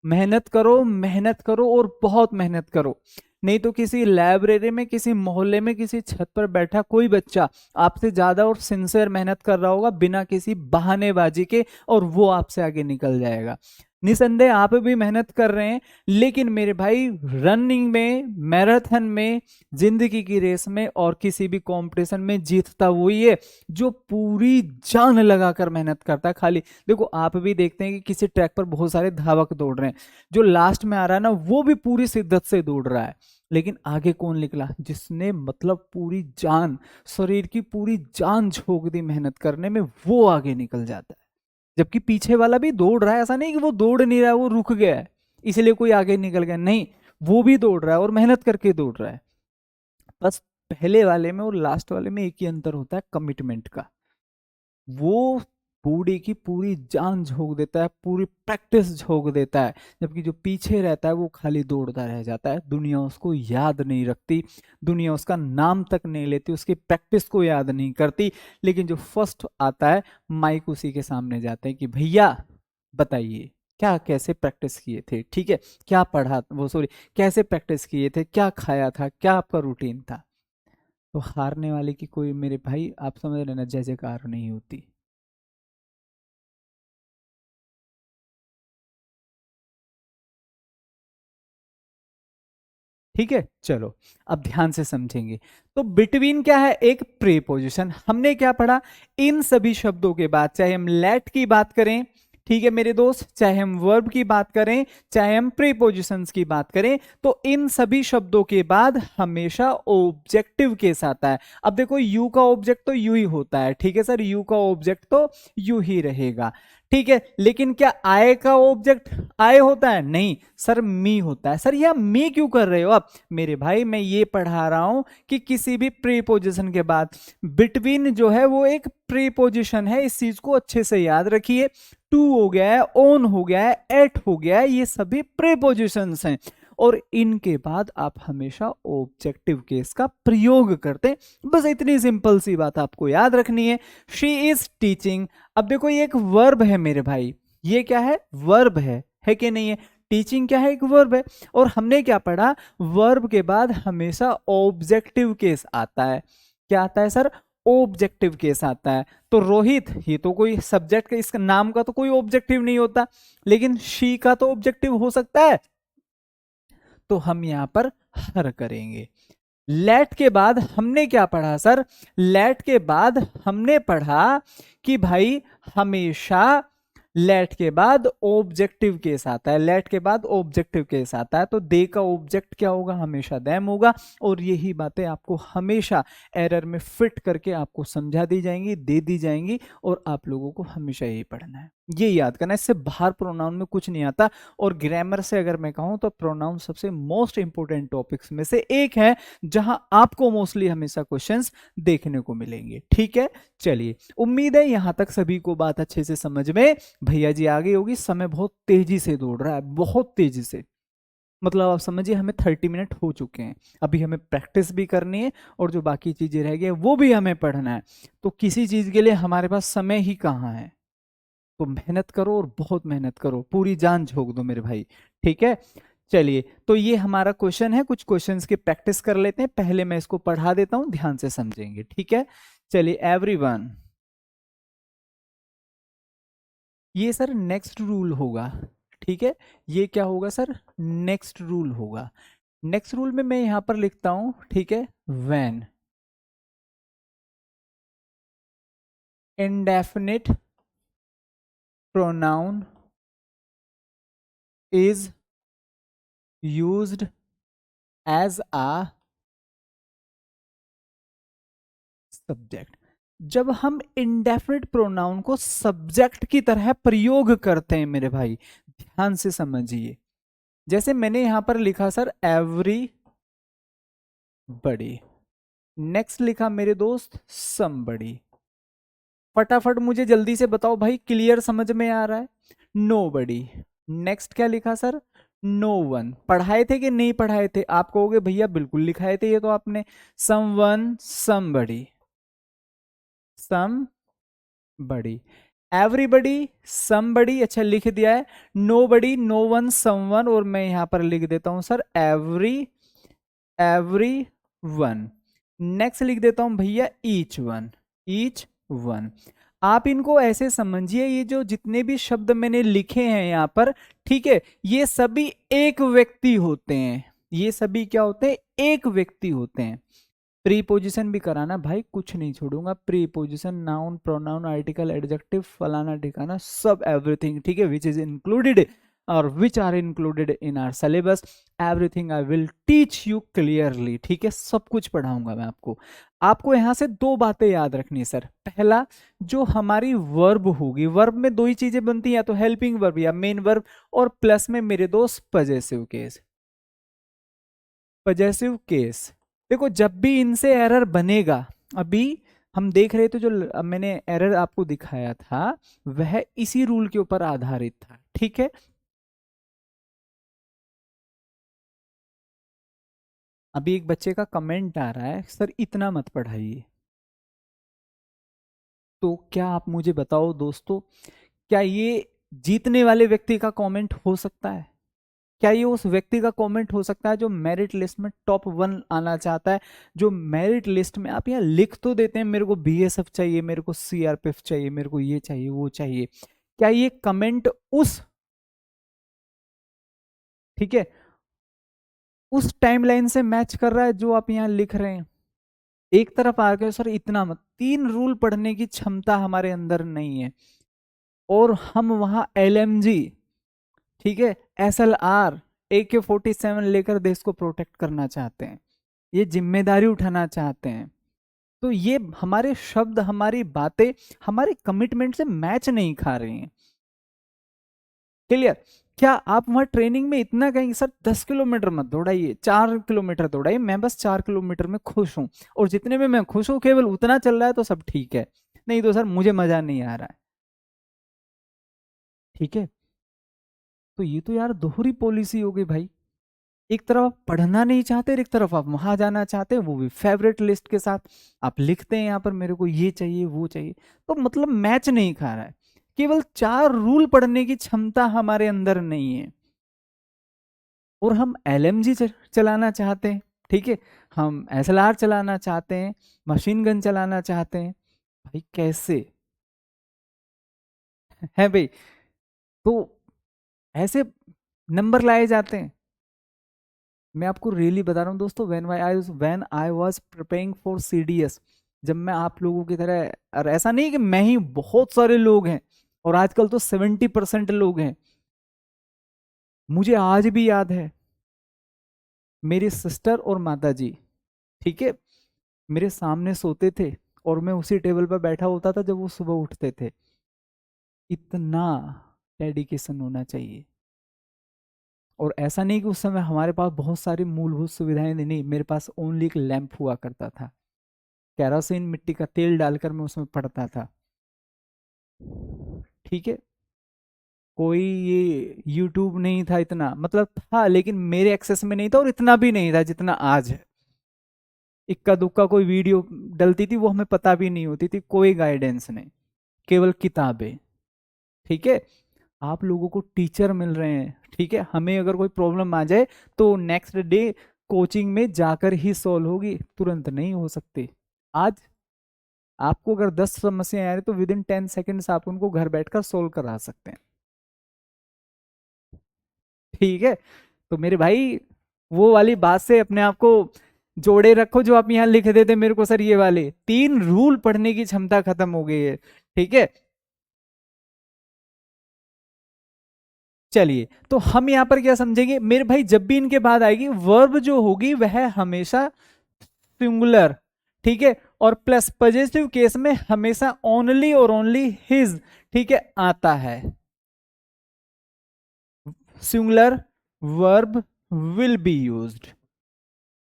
मेहनत करो, मेहनत करो और बहुत मेहनत करो, नहीं तो किसी लाइब्रेरी में, किसी मोहल्ले में, किसी छत पर बैठा कोई बच्चा आपसे ज्यादा और सिंसियर मेहनत कर रहा होगा बिना किसी बहानेबाजी के, और वो आपसे आगे निकल जाएगा। निसंदेह आप भी मेहनत कर रहे हैं, लेकिन मेरे भाई रनिंग में, मैराथन में, जिंदगी की रेस में और किसी भी कंपटीशन में जीतता वही है जो पूरी जान लगाकर मेहनत करता है। खाली देखो, आप भी देखते हैं कि किसी ट्रैक पर बहुत सारे धावक दौड़ रहे हैं, जो लास्ट में आ रहा है ना वो भी पूरी शिद्दत से दौड़ रहा है, लेकिन आगे कौन निकला, जिसने मतलब पूरी जान, शरीर की पूरी जान झोंक दी मेहनत करने में, वो आगे निकल जाता है। जबकि पीछे वाला भी दौड़ रहा है, ऐसा नहीं कि वो दौड़ नहीं रहा है, वो रुक गया है इसलिए कोई आगे निकल गया, नहीं, वो भी दौड़ रहा है और मेहनत करके दौड़ रहा है। बस पहले वाले में और लास्ट वाले में एक ही अंतर होता है, कमिटमेंट का। वो पूरी की पूरी जान झोंक देता है, पूरी प्रैक्टिस झोंक देता है, जबकि जो पीछे रहता है वो खाली दौड़ता रह जाता है। दुनिया उसको याद नहीं रखती, दुनिया उसका नाम तक नहीं लेती, उसकी प्रैक्टिस को याद नहीं करती। लेकिन जो फर्स्ट आता है, माइक उसी के सामने जाते हैं कि भैया बताइए क्या, कैसे प्रैक्टिस किए थे, ठीक है, क्या पढ़ा, वो सॉरी, कैसे प्रैक्टिस किए थे, क्या खाया था, क्या आपका रूटीन था। तो हारने वाले की कोई, मेरे भाई आप समझ रहे ना, जय जयकार नहीं होती। ठीक है, चलो अब ध्यान से समझेंगे। तो बिटवीन क्या है, एक प्रीपोजिशन। हमने क्या पढ़ा, इन सभी शब्दों के बाद, चाहे हम लेट की बात करें, ठीक है मेरे दोस्त, चाहे हम वर्ब की बात करें, चाहे हम प्रीपोजिशंस की बात करें, तो इन सभी शब्दों के बाद हमेशा ऑब्जेक्टिव केस आता है। अब देखो, यू का ऑब्जेक्ट तो यू ही होता है, ठीक है सर, यू का ऑब्जेक्ट तो यू ही रहेगा, ठीक है। लेकिन क्या आय का ऑब्जेक्ट आय होता है, नहीं सर, मी होता है। सर यह मी क्यों कर रहे हो आप, मेरे भाई मैं ये पढ़ा रहा हूं कि किसी भी प्रीपोजिशन के बाद बिटवीन जो है वो एक प्रीपोजिशन है, इस चीज को अच्छे से याद रखिए। टू हो गया है, ऑन हो गया है, एट हो गया है, ये सभी प्रीपोजिशंस हैं, और इनके बाद आप हमेशा ऑब्जेक्टिव केस का प्रयोग करते हैं। बस इतनी सिंपल सी बात आपको याद रखनी है। She is teaching. अब देखो, ये एक वर्ब है मेरे भाई, ये क्या है, वर्ब है कि नहीं है। टीचिंग क्या है, एक वर्ब है। और हमने क्या पढ़ा, वर्ब के बाद हमेशा ऑब्जेक्टिव केस आता है। क्या आता है सर, ऑब्जेक्टिव केस आता है। तो रोहित, ये तो कोई सब्जेक्ट का, इसका नाम का तो कोई ऑब्जेक्टिव नहीं होता, लेकिन शी का तो ऑब्जेक्टिव हो सकता है, तो हम यहां पर हर करेंगे। लेट के बाद हमने क्या पढ़ा सर, लेट के बाद हमने पढ़ा कि भाई हमेशा लेट के बाद ऑब्जेक्टिव केस आता है, लेट के बाद ऑब्जेक्टिव केस आता है, तो दे का ऑब्जेक्ट क्या होगा, हमेशा देम होगा। और यही बातें आपको हमेशा एरर में फिट करके आपको समझा दी जाएंगी, दे दी जाएंगी, और आप लोगों को हमेशा यही पढ़ना है, ये याद करना है। इससे बाहर प्रोनाउन में कुछ नहीं आता। और ग्रामर से अगर मैं कहूं तो प्रोनाउन सबसे मोस्ट इंपोर्टेंट टॉपिक्स में से एक है, जहां आपको मोस्टली हमेशा क्वेश्चंस देखने को मिलेंगे, ठीक है। चलिए, उम्मीद है यहां तक सभी को बात अच्छे से समझ में भैया जी आ गई होगी। समय बहुत तेजी से दौड़ रहा है, बहुत तेजी से, मतलब आप समझिए हमें 30 मिनट हो चुके हैं, अभी हमें प्रैक्टिस भी करनी है और जो बाकी चीजें रह गई वो भी हमें पढ़ना है। तो किसी चीज के लिए हमारे पास समय ही कहाँ है, तो मेहनत करो और बहुत मेहनत करो, पूरी जान झोंक दो मेरे भाई, ठीक है। चलिए, तो ये हमारा क्वेश्चन है, कुछ क्वेश्चंस की प्रैक्टिस कर लेते हैं। पहले मैं इसको पढ़ा देता हूं, ध्यान से समझेंगे, ठीक है। चलिए एवरीवन, ये सर नेक्स्ट रूल होगा, ठीक है। ये क्या होगा सर, नेक्स्ट रूल होगा। नेक्स्ट रूल में मैं यहां पर लिखता हूं, ठीक है, when indefinite pronoun is used as a subject. जब हम इंडेफिनिट प्रोनाउन को सब्जेक्ट की तरह प्रयोग करते हैं मेरे भाई, ध्यान से समझिए। जैसे मैंने यहां पर लिखा सर एवरी बड़ी, नेक्स्ट लिखा मेरे दोस्त समबड़ी। फटाफट मुझे जल्दी से बताओ भाई, क्लियर समझ में आ रहा है? नो बडी। नेक्स्ट क्या लिखा सर? No one. पढ़ाए थे कि नहीं पढ़ाए थे? आप कहोगे भैया बिल्कुल लिखाए थे ये तो आपने। सम वन समबडी, सम बड़ी। एवरीबडी समबडी, अच्छा लिख दिया है। नो बडी, नो वन, सम वन, और मैं यहां पर लिख देता हूं सर एवरी वन। नेक्स्ट लिख देता हूं भैया ईच वन। आप इनको ऐसे समझिए, ये जो जितने भी शब्द मैंने लिखे हैं यहां पर, ठीक है, ये सभी एक व्यक्ति होते हैं। ये सभी क्या होते हैं? एक व्यक्ति होते हैं। प्रीपोजिशन भी कराना भाई, कुछ नहीं छोड़ूंगा। Preposition, noun, pronoun, article, adjective, फलाना ठिकाना, सब एवरीथिंग, ठीक है, विच इज इंक्लूडेड और which are included in our syllabus, everything I will teach you clearly, ठीक है, सब कुछ पढ़ाऊंगा मैं आपको। आपको यहां से दो बातें याद रखनी है सर। पहला, जो हमारी वर्ब होगी, वर्ब में दो ही चीजें बनती हैं, या तो हेल्पिंग वर्ब या मेन वर्ब, और प्लस में मेरे दोस्त पजेसिव केस। पजेसिव केस, देखो जब भी इनसे एरर बनेगा, अभी हम देख रहे थे जो मैंने एरर आपको दिखाया था, वह इसी रूल के ऊपर आधारित था, ठीक है। अभी एक बच्चे का कमेंट आ रहा है, सर इतना मत पढ़ाइए। तो क्या आप मुझे बताओ दोस्तों, क्या ये जीतने वाले व्यक्ति का कमेंट हो सकता है? क्या ये उस व्यक्ति का कमेंट हो सकता है जो मेरिट लिस्ट में टॉप वन आना चाहता है? जो मेरिट लिस्ट में आप यहाँ लिख तो देते हैं, मेरे को बीएसएफ चाहिए, मेरे को सीआरपीएफ चाहिए, मेरे को ये चाहिए वो चाहिए, क्या ये कमेंट उस, ठीक है, उस टाइमलाइन से मैच कर रहा है जो आप यहाँ लिख रहे हैं? एक तरफ आ गए सर इतना मत, तीन रूल पढ़ने की क्षमता हमारे अंदर नहीं है, और हम वहां एलएमजी, ठीक है, एसएलआर, AK-47 लेकर देश को प्रोटेक्ट करना चाहते हैं, ये जिम्मेदारी उठाना चाहते हैं। तो ये हमारे शब्द, हमारी बातें, हमारे कमिटमेंट से मैच नहीं खा रही हैं। क्लियर? क्या आप वहां ट्रेनिंग में इतना कहेंगे सर 10 किलोमीटर मत दौड़ाइए, 4 किलोमीटर दौड़ाइए, मैं बस 4 किलोमीटर में खुश हूं, और जितने में मैं खुश हूं केवल उतना चल रहा है तो सब ठीक है, नहीं तो सर मुझे मजा नहीं आ रहा है, ठीक है। तो ये तो यार दोहरी पॉलिसी हो गई भाई। एक तरफ आप पढ़ना नहीं चाहते और एक तरफ आप वहां जाना चाहते हैं, वो भी फेवरेट लिस्ट के साथ। आप लिखते हैं यहाँ पर मेरे को ये चाहिए वो चाहिए, तो मतलब मैच नहीं खा रहा है। केवल 4 रूल पढ़ने की क्षमता हमारे अंदर नहीं है, और हम एलएमजी चलाना चाहते हैं, ठीक है, हम एसएलआर चलाना चाहते हैं, मशीन गन चलाना चाहते हैं। भाई कैसे है भाई? तो ऐसे नंबर लाए जाते हैं। मैं आपको रियली बता रहा हूँ दोस्तों, when I was preparing for CDS, जब मैं आप लोगों की तरह, और ऐसा नहीं कि मैं ही, बहुत सारे लोग हैं, और आजकल तो 70% लोग हैं। मुझे आज भी याद है, मेरी सिस्टर और माता जी, ठीक है, मेरे सामने सोते थे, और मैं उसी टेबल पर बैठा होता था जब वो सुबह उठते थे। इतना डेडिकेशन होना चाहिए। और ऐसा नहीं कि उस समय हमारे पास बहुत सारी मूलभूत सुविधाएं नहीं, मेरे पास ओनली एक लैंप हुआ करता था, कैरोसिन मिट्टी का तेल डालकर मैं उसमें पड़ता था, ठीक है। कोई ये यूट्यूब नहीं था, इतना मतलब था लेकिन मेरे एक्सेस में नहीं था, और इतना भी नहीं था जितना आज है। इक्का दुक्का कोई वीडियो डलती थी, वो हमें पता भी नहीं होती थी, कोई गाइडेंस नहीं, केवल किताबें, ठीक है। आप लोगों को टीचर मिल रहे हैं, ठीक है, हमें अगर कोई प्रॉब्लम आ जाए तो नेक्स्ट डे कोचिंग में जाकर ही सॉल्व होगी, तुरंत नहीं हो सकती। आज आपको अगर 10 समस्याएं आ रही तो विद इन 10 सेकेंड्स आप उनको घर बैठकर सोल्व करा सकते हैं, ठीक है। तो मेरे भाई, वो वाली बात से अपने आप को जोड़े रखो जो आप यहाँ लिख देते मेरे को, सर ये वाले 3 रूल पढ़ने की क्षमता खत्म हो गई है, ठीक है। चलिए, तो हम यहां पर क्या समझेंगे मेरे भाई, जब भी इनके बाद आएगी वर्ब जो होगी वह हमेशा सिंगुलर, ठीक है, और प्लस पॉजिटिव केस में हमेशा ओनली और ओनली हिज, ठीक है, आता है। Singular verb will be used,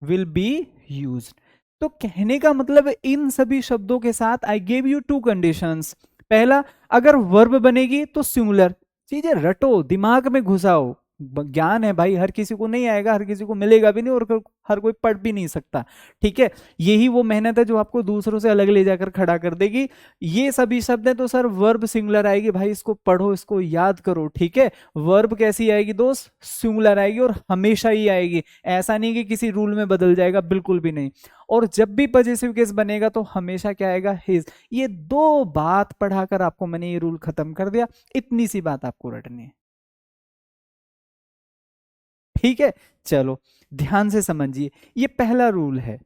will be used. तो कहने का मतलब इन सभी शब्दों के साथ I gave you to conditions. पहला, अगर वर्ब बनेगी तो सिंगुलर, चीजें रटो, दिमाग में घुसाओ। ज्ञान है भाई, हर किसी को नहीं आएगा, हर किसी को मिलेगा भी नहीं, और हर कोई पढ़ भी नहीं सकता, ठीक है। यही वो मेहनत है जो आपको दूसरों से अलग ले जाकर खड़ा कर देगी। ये सभी शब्द हैं तो सर वर्ब सिंगुलर आएगी भाई, इसको पढ़ो, इसको याद करो, ठीक है। वर्ब कैसी आएगी दोस्त? सिंगुलर आएगी, और हमेशा ही आएगी। ऐसा नहीं कि किसी रूल में बदल जाएगा, बिल्कुल भी नहीं। और जब भी पॉजिटिव केस बनेगा तो हमेशा क्या आएगा? हिज। ये दो बात पढ़ाकर आपको मैंने ये रूल खत्म कर दिया। इतनी सी बात आपको रटनी है, ठीक है। चलो ध्यान से समझिए, ये पहला रूल है,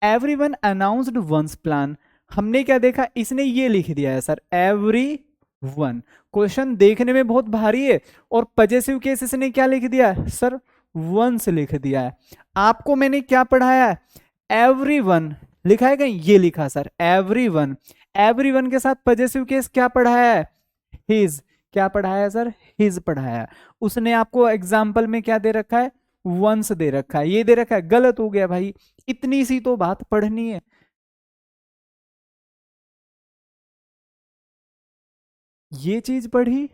एवरीवन अनाउंस्ड वंस प्लान। हमने क्या देखा? इसने ये लिख दिया है सर, एवरी वन। क्वेश्चन देखने में बहुत भारी है, और पॉजिटिव केस इसने क्या लिख दिया है सर? वंस लिख दिया है। आपको मैंने क्या पढ़ाया है? एवरी वन लिखा है कहीं? ये लिखा sir, every one. Every one के साथ पॉजिटिव केस क्या पढ़ाया है? हिज। क्या पढ़ाया सर? हिज पढ़ाया। उसने आपको एग्जाम्पल में क्या दे रखा है? वंस दे रखा है, ये दे रखा है, गलत हो गया भाई। इतनी सी तो बात पढ़नी है। ये चीज पढ़ी,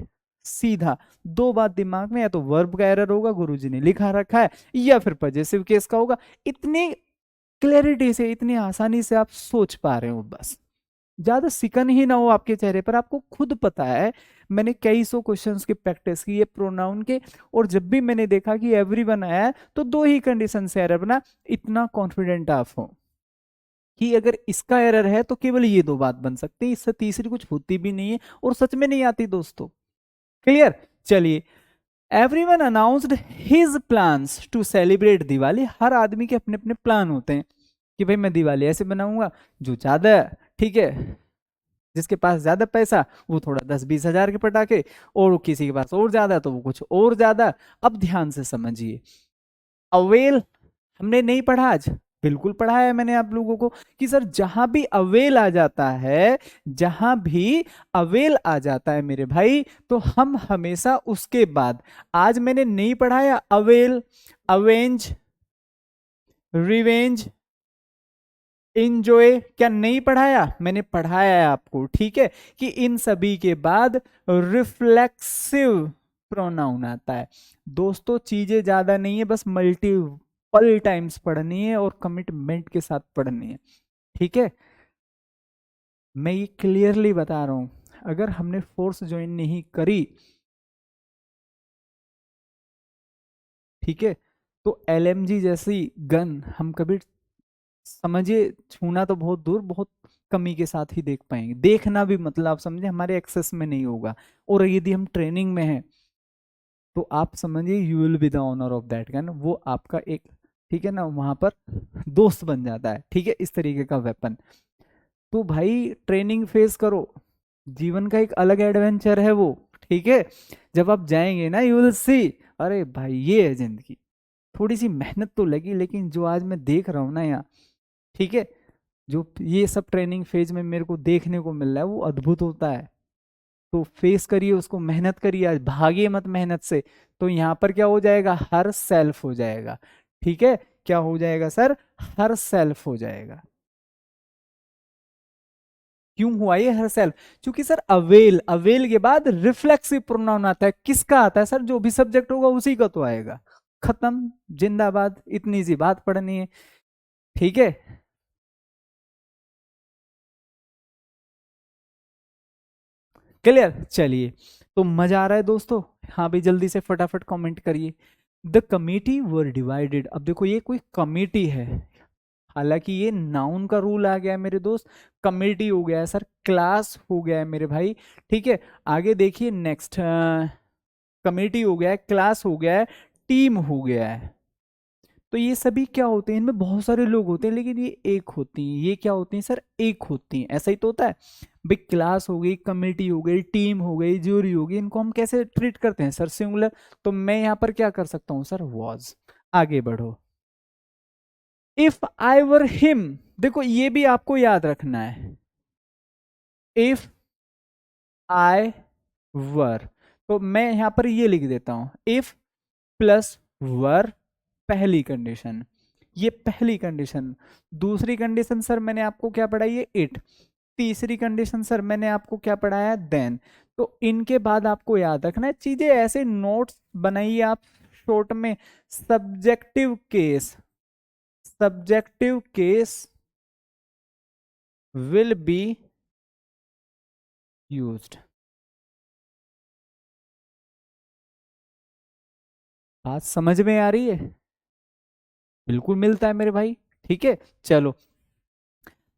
सीधा दो बात दिमाग में, या तो वर्ब का एरर होगा, गुरुजी ने लिखा रखा है, या फिर पॉजिटिव केस का होगा। इतनी क्लैरिटी से, इतनी आसानी से आप सोच पा रहे हो, बस ज्यादा सिकन ही ना हो आपके चेहरे पर। आपको खुद पता है, मैंने कई सौ क्वेश्चंस की प्रैक्टिस की है प्रोनाउन के, और जब भी मैंने देखा कि एवरीवन आया है तो दो ही कंडीशन से एरर बना। इतना कॉन्फिडेंट आप हो कि अगर इसका एरर है तो केवल ये दो बात बन सकती है, इससे तीसरी कुछ होती भी नहीं है, और सच में नहीं आती दोस्तों। क्लियर? चलिए, everyone announced his plans to celebrate Diwali. हर आदमी के अपने अपने प्लान होते हैं कि भाई मैं दिवाली ऐसे बनाऊंगा, जो ज्यादा, ठीक है, जिसके पास ज्यादा पैसा वो थोड़ा 10-20 हजार के पटाखे, और किसी के पास और ज्यादा तो वो कुछ और ज्यादा। अब ध्यान से समझिए, अवेल हमने नहीं पढ़ा आज? बिल्कुल पढ़ा है मैंने आप लोगों को कि सर जहां भी अवेल आ जाता है, जहां भी अवेल आ जाता है मेरे भाई, तो हम हमेशा उसके बाद, आज मैंने नहीं पढ़ाया अवेल, अवेंज, रिवेंज, इंजॉय, क्या नहीं पढ़ाया? मैंने पढ़ाया है आपको, ठीक है, कि इन सभी के बाद रिफ्लेक्सिव प्रोनाउन आता है। दोस्तों चीजें ज्यादा नहीं है, बस मल्टीपल टाइम्स पढ़नी है और कमिटमेंट के साथ पढ़नी है, ठीक है। मैं ये क्लियरली बता रहा हूं, अगर हमने फोर्स ज्वाइन नहीं करी, ठीक है, तो एलएमजी जैसी गन हम कभी, समझिए, छूना तो बहुत दूर, बहुत कमी के साथ ही देख पाएंगे। देखना भी मतलब आप समझे हमारे एक्सेस में नहीं होगा, और यदि हम ट्रेनिंग में हैं तो आप समझिए you will be the owner of that gun. वो आपका एक, ठीक है ना, वहां पर दोस्त बन जाता है, ठीक है, इस तरीके का वेपन। तो भाई ट्रेनिंग फेस करो, जीवन का एक अलग एडवेंचर है वो, ठीक है। जब आप जाएंगे ना, यू विल सी, अरे भाई ये है जिंदगी। थोड़ी सी मेहनत तो लगी, लेकिन जो आज मैं देख रहा हूँ ना यहाँ, ठीक है, जो ये सब ट्रेनिंग फेज में मेरे को देखने को मिल रहा है वो अद्भुत होता है। तो फेस करिए उसको, मेहनत करिए, आज भागिए मत मेहनत से। तो यहाँ पर क्या हो जाएगा? हर सेल्फ हो जाएगा, ठीक है। क्या हो जाएगा सर? हर सेल्फ हो जाएगा। क्यों हुआ ये हर सेल्फ? क्योंकि सर अवेल, अवेल के बाद रिफ्लेक्सिव प्रोनाउन आता है। किसका आता है सर? जो भी सब्जेक्ट होगा उसी का तो आएगा। खत्म, जिंदाबाद। इतनी सी बात पढ़नी है, ठीक है। क्लियर? चलिए, तो मजा आ रहा है दोस्तों? हाँ भाई, जल्दी से फटाफट कमेंट करिए। The committee were divided. अब देखो ये कोई कमिटी है, हालांकि ये नाउन का रूल आ गया है मेरे दोस्त। कमिटी हो गया है सर, क्लास हो गया है मेरे भाई, ठीक है। आगे देखिए नेक्स्ट, कमिटी हो गया है, क्लास हो गया है, टीम हो गया है। तो ये सभी क्या होते हैं? इनमें बहुत सारे लोग होते हैं, लेकिन ये एक होती हैं। ये क्या होती हैं सर? एक होती हैं। ऐसा ही तो होता है भाई। क्लास हो गई, कमेटी हो गई, टीम हो गई, ज्यूरी हो गई, इनको हम कैसे ट्रीट करते हैं सर? सिंगुलर। तो मैं यहाँ पर क्या कर सकता हूँ सर? वॉज। आगे बढ़ो। इफ आई वर हिम, देखो ये भी आपको याद रखना है, इफ आई वर, तो मैं यहां पर ये लिख देता हूं, इफ प्लस वर पहली कंडीशन, ये पहली कंडीशन। दूसरी कंडीशन सर मैंने आपको क्या पढ़ाई है, इट। तीसरी कंडीशन सर मैंने आपको क्या पढ़ाया, देन। तो इनके बाद आपको याद रखना है, चीजें ऐसे नोट्स बनाइए आप शॉर्ट में। Subjective case, subjective case will be used. बात समझ में आ रही है? बिल्कुल मिलता है मेरे भाई, ठीक है। चलो,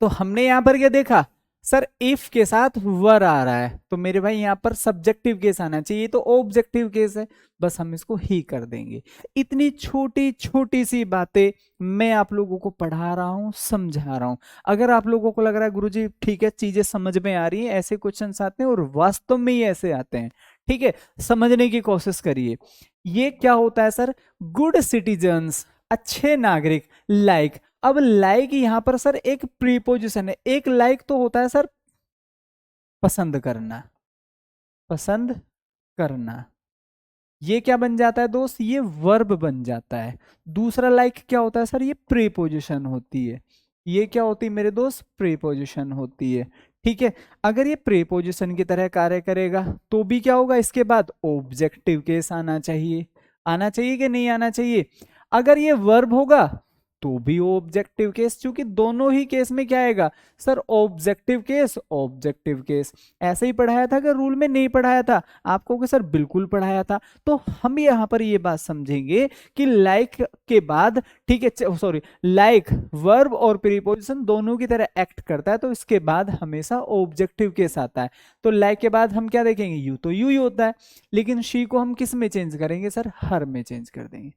तो हमने यहां पर क्या देखा सर, इफ के साथ वर आ रहा है, तो मेरे भाई यहां पर सब्जेक्टिव केस आना चाहिए, तो ऑब्जेक्टिव केस है, बस हम इसको ही कर देंगे। इतनी छोटी छोटी सी बातें मैं आप लोगों को पढ़ा रहा हूं, समझा रहा हूं। अगर आप लोगों को लग रहा है गुरुजी ठीक है चीजें समझ में आ रही हैं, ऐसे क्वेश्चंस आते हैं और वास्तव में ही ऐसे आते हैं, ठीक है, समझने की कोशिश करिए। ये क्या होता है सर, गुड सिटीजन्स, अच्छे नागरिक, लाइक। अब लाइक यहां पर सर एक प्रीपोजिशन है, एक लाइक तो होता है सर पसंद करना, पसंद करना, ये क्या बन जाता है दोस्त, ये वर्ब बन जाता है। दूसरा लाइक क्या होता है सर, ये प्रीपोजिशन होती है, ये क्या होती है मेरे दोस्त, प्रीपोजिशन होती है, ठीक है। अगर ये प्रीपोजिशन की तरह कार्य करेगा तो भी क्या होगा, इसके बाद ऑब्जेक्टिव केस आना चाहिए, आना चाहिए कि नहीं आना चाहिए। अगर ये वर्ब होगा तो भी ऑब्जेक्टिव केस, क्योंकि दोनों ही केस में क्या आएगा sir, objective case, objective case. ऐसे ही पढ़ाया था कि रूल में नहीं पढ़ाया था आपको, कि सर बिल्कुल पढ़ाया था। तो हम यहां पर ये बात समझेंगे कि लाइक के बाद, ठीक है सॉरी, लाइक वर्ब और प्रीपोजिशन दोनों की तरह एक्ट करता है, तो इसके बाद हमेशा ऑब्जेक्टिव केस आता है। तो लाइक के बाद हम क्या देखेंगे, यू तो यू ही होता है, लेकिन शी को हम किस में चेंज करेंगे सर, हर में चेंज कर देंगे।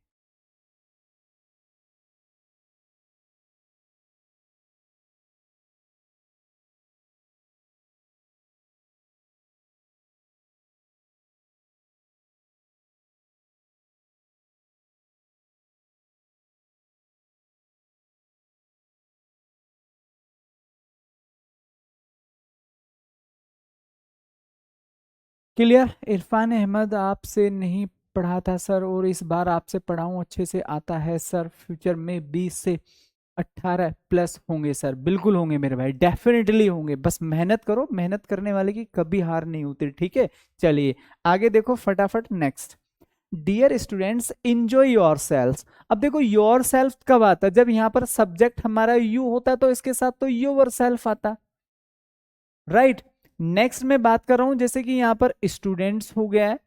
क्लियर? इरफान अहमद, आपसे नहीं पढ़ा था सर, और इस बार आपसे पढ़ाऊं, अच्छे से आता है सर। फ्यूचर में 20 से 18 प्लस होंगे सर, बिल्कुल होंगे मेरे भाई, डेफिनेटली होंगे। बस मेहनत करो, मेहनत करने वाले की कभी हार नहीं होती, ठीक है। चलिए आगे देखो फटाफट, next. Dear students enjoy yourself. अब देखो योर सेल्फ कब आता है, जब यहाँ पर सब्जेक्ट हमारा यू होता है, तो इसके साथ तो योर सेल्फ आता, राइट। नेक्स्ट मैं बात कर रहा हूं, जैसे कि यहां पर स्टूडेंट्स हो गया है,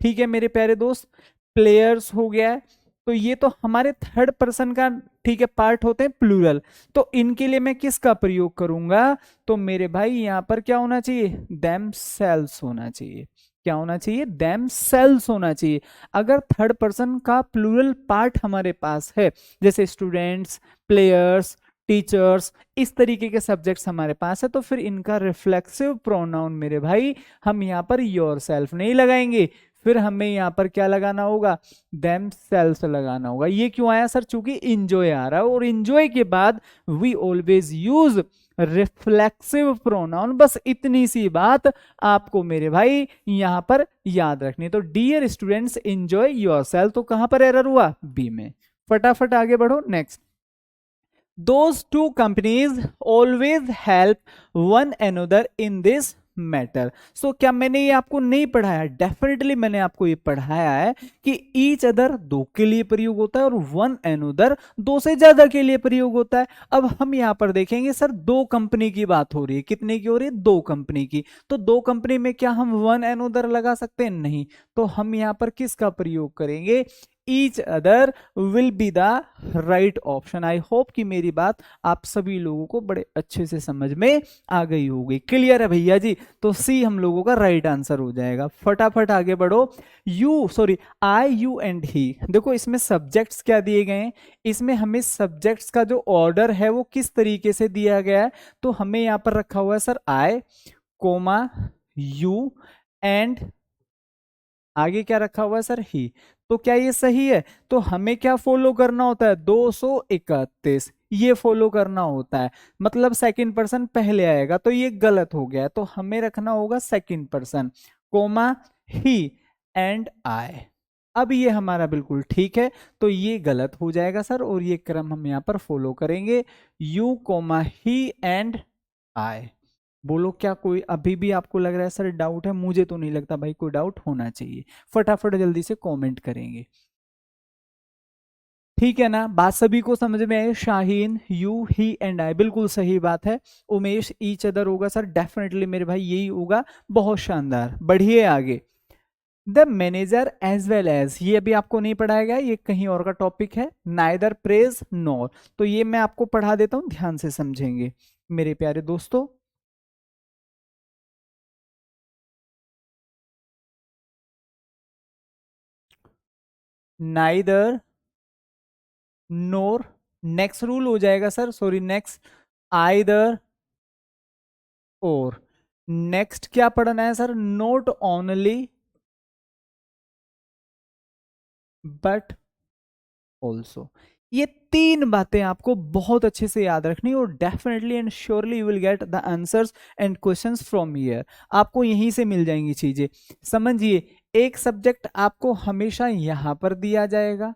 ठीक है मेरे प्यारे दोस्त, प्लेयर्स हो गया है, तो ये तो हमारे थर्ड पर्सन का, ठीक है, पार्ट होते हैं प्लूरल। तो इनके लिए मैं किसका प्रयोग करूंगा, तो मेरे भाई यहां पर क्या होना चाहिए, देम सेल्स होना चाहिए। क्या होना चाहिए, देम सेल्स होना चाहिए। अगर थर्ड पर्सन का प्लूरल पार्ट हमारे पास है, जैसे स्टूडेंट्स, प्लेयर्स, टीचर्स, इस तरीके के सब्जेक्ट्स हमारे पास है, तो फिर इनका रिफ्लेक्सिव प्रोनाउन मेरे भाई हम यहां पर योर सेल्फ नहीं लगाएंगे, फिर हमें यहां पर क्या लगाना होगा, देम सेल्स लगाना होगा। ये क्यों आया सर, चूंकि इंजॉय आ रहा है, और इंजॉय के बाद we always use reflexive pronoun. बस इतनी सी बात आपको मेरे भाई यहां पर याद रखनी। तो डियर स्टूडेंट्स इंजॉय योरसेल्फ, तो कहां पर एरर हुआ, बी में। फटाफट आगे बढ़ो, next. Those two companies always help one another in this matter. So क्या मैंने ये आपको नहीं पढ़ाया, डेफिनेटली मैंने आपको ये पढ़ाया है कि ईच अदर दो के लिए प्रयोग होता है और वन अनदर दो से ज्यादा के लिए प्रयोग होता है। अब हम यहां पर देखेंगे सर, दो कंपनी की बात हो रही है, कितने की हो रही है, दो कंपनी की। तो दो कंपनी में क्या हम वन अनदर लगा सकते हैं, नहीं। तो हम यहां पर किसका प्रयोग करेंगे, each other will be the right option. I hope कि मेरी बात आप सभी लोगों को बड़े अच्छे से समझ में आ गई होगी। क्लियर है भैया जी? तो सी हम लोगों का राइट आंसर हो जाएगा। फटाफट आगे बढ़ो। आई यू एंड ही, देखो इसमें सब्जेक्ट्स क्या दिए गए हैं, इसमें हमें सब्जेक्ट्स का जो ऑर्डर है वो किस तरीके से दिया गया है, तो हमें यहां पर रखा हुआ है sir I coma you and आगे क्या रखा हुआ है सर, ही। तो क्या ये सही है? तो हमें क्या फॉलो करना होता है? 231 ये फॉलो करना होता है, मतलब सेकंड पर्सन पहले आएगा, तो ये गलत हो गया। तो हमें रखना होगा second person, comma he and I. अब ये हमारा बिल्कुल ठीक है, तो ये गलत हो जाएगा सर, और ये क्रम हम यहाँ पर फॉलो करेंगे, you comma he and I. बोलो, क्या कोई अभी भी आपको लग रहा है सर डाउट है? मुझे तो नहीं लगता भाई कोई डाउट होना चाहिए। फटाफट जल्दी से कमेंट करेंगे। ठीक है ना, बात सभी को समझ में आई? Shaheen, you, he and I, बिल्कुल सही बात है। उमेश, ईच अदर होगा सर, डेफिनेटली मेरे भाई यही होगा। बहुत शानदार, बढ़िए आगे। The manager as well as, ये अभी आपको नहीं पढ़ाया गया, ये कहीं और का टॉपिक है। नाइदर प्रेज नॉर, तो ये मैं आपको पढ़ा देता हूं, ध्यान से समझेंगे मेरे प्यारे दोस्तों। नाइदर नोर, नेक्स्ट रूल हो जाएगा सर, सॉरी नेक्स्ट आइदर और। नेक्स्ट क्या पढ़ना है sir? Note only but also. ये तीन बातें आपको बहुत अच्छे से याद रखनी, और definitely and surely you will get the answers and questions from here. आपको यहीं से मिल जाएंगी चीजें। समझिए, एक सब्जेक्ट आपको हमेशा यहां पर दिया जाएगा,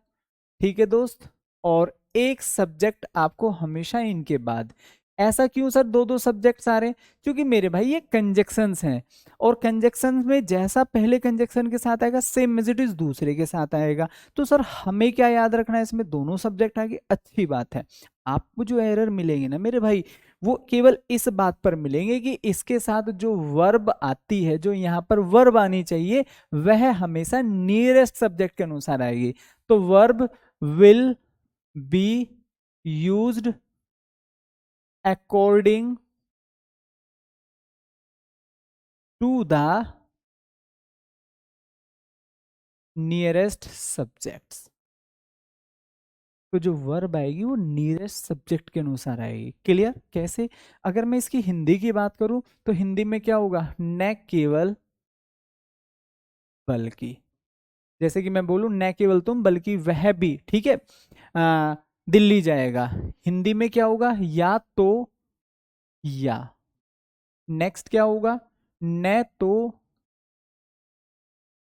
ठीक है दोस्त, और एक सब्जेक्ट आपको हमेशा इनके बाद। ऐसा क्यों सर दो दो सब्जेक्ट्स आ रहे हैं? क्योंकि मेरे भाई ये कंजक्शंस हैं, और कंजक्शंस में जैसा पहले कंजक्शन के साथ आएगा सेम एज इट इज दूसरे के साथ आएगा। तो सर हमें क्या याद रखना है? इसमें दोनों सब्जेक्ट आगे, अच्छी बात है। आपको जो एरर मिलेंगे ना मेरे भाई, वो केवल इस बात पर मिलेंगे कि इसके साथ जो वर्ब आती है, जो यहाँ पर वर्ब आनी चाहिए, वह हमेशा नियरेस्ट सब्जेक्ट के अनुसार आएगी। तो verb will be used according to the nearest subjects। तो जो वर्ब आएगी वो नियरेस्ट सब्जेक्ट के अनुसार आएगी। क्लियर? कैसे? अगर मैं इसकी हिंदी की बात करूं तो हिंदी में क्या होगा? न केवल बल्कि, जैसे कि मैं बोलूं न केवल तुम बल्कि वह भी, ठीक है, दिल्ली जाएगा, हिंदी में क्या होगा? या तो या। नेक्स्ट क्या होगा? न तो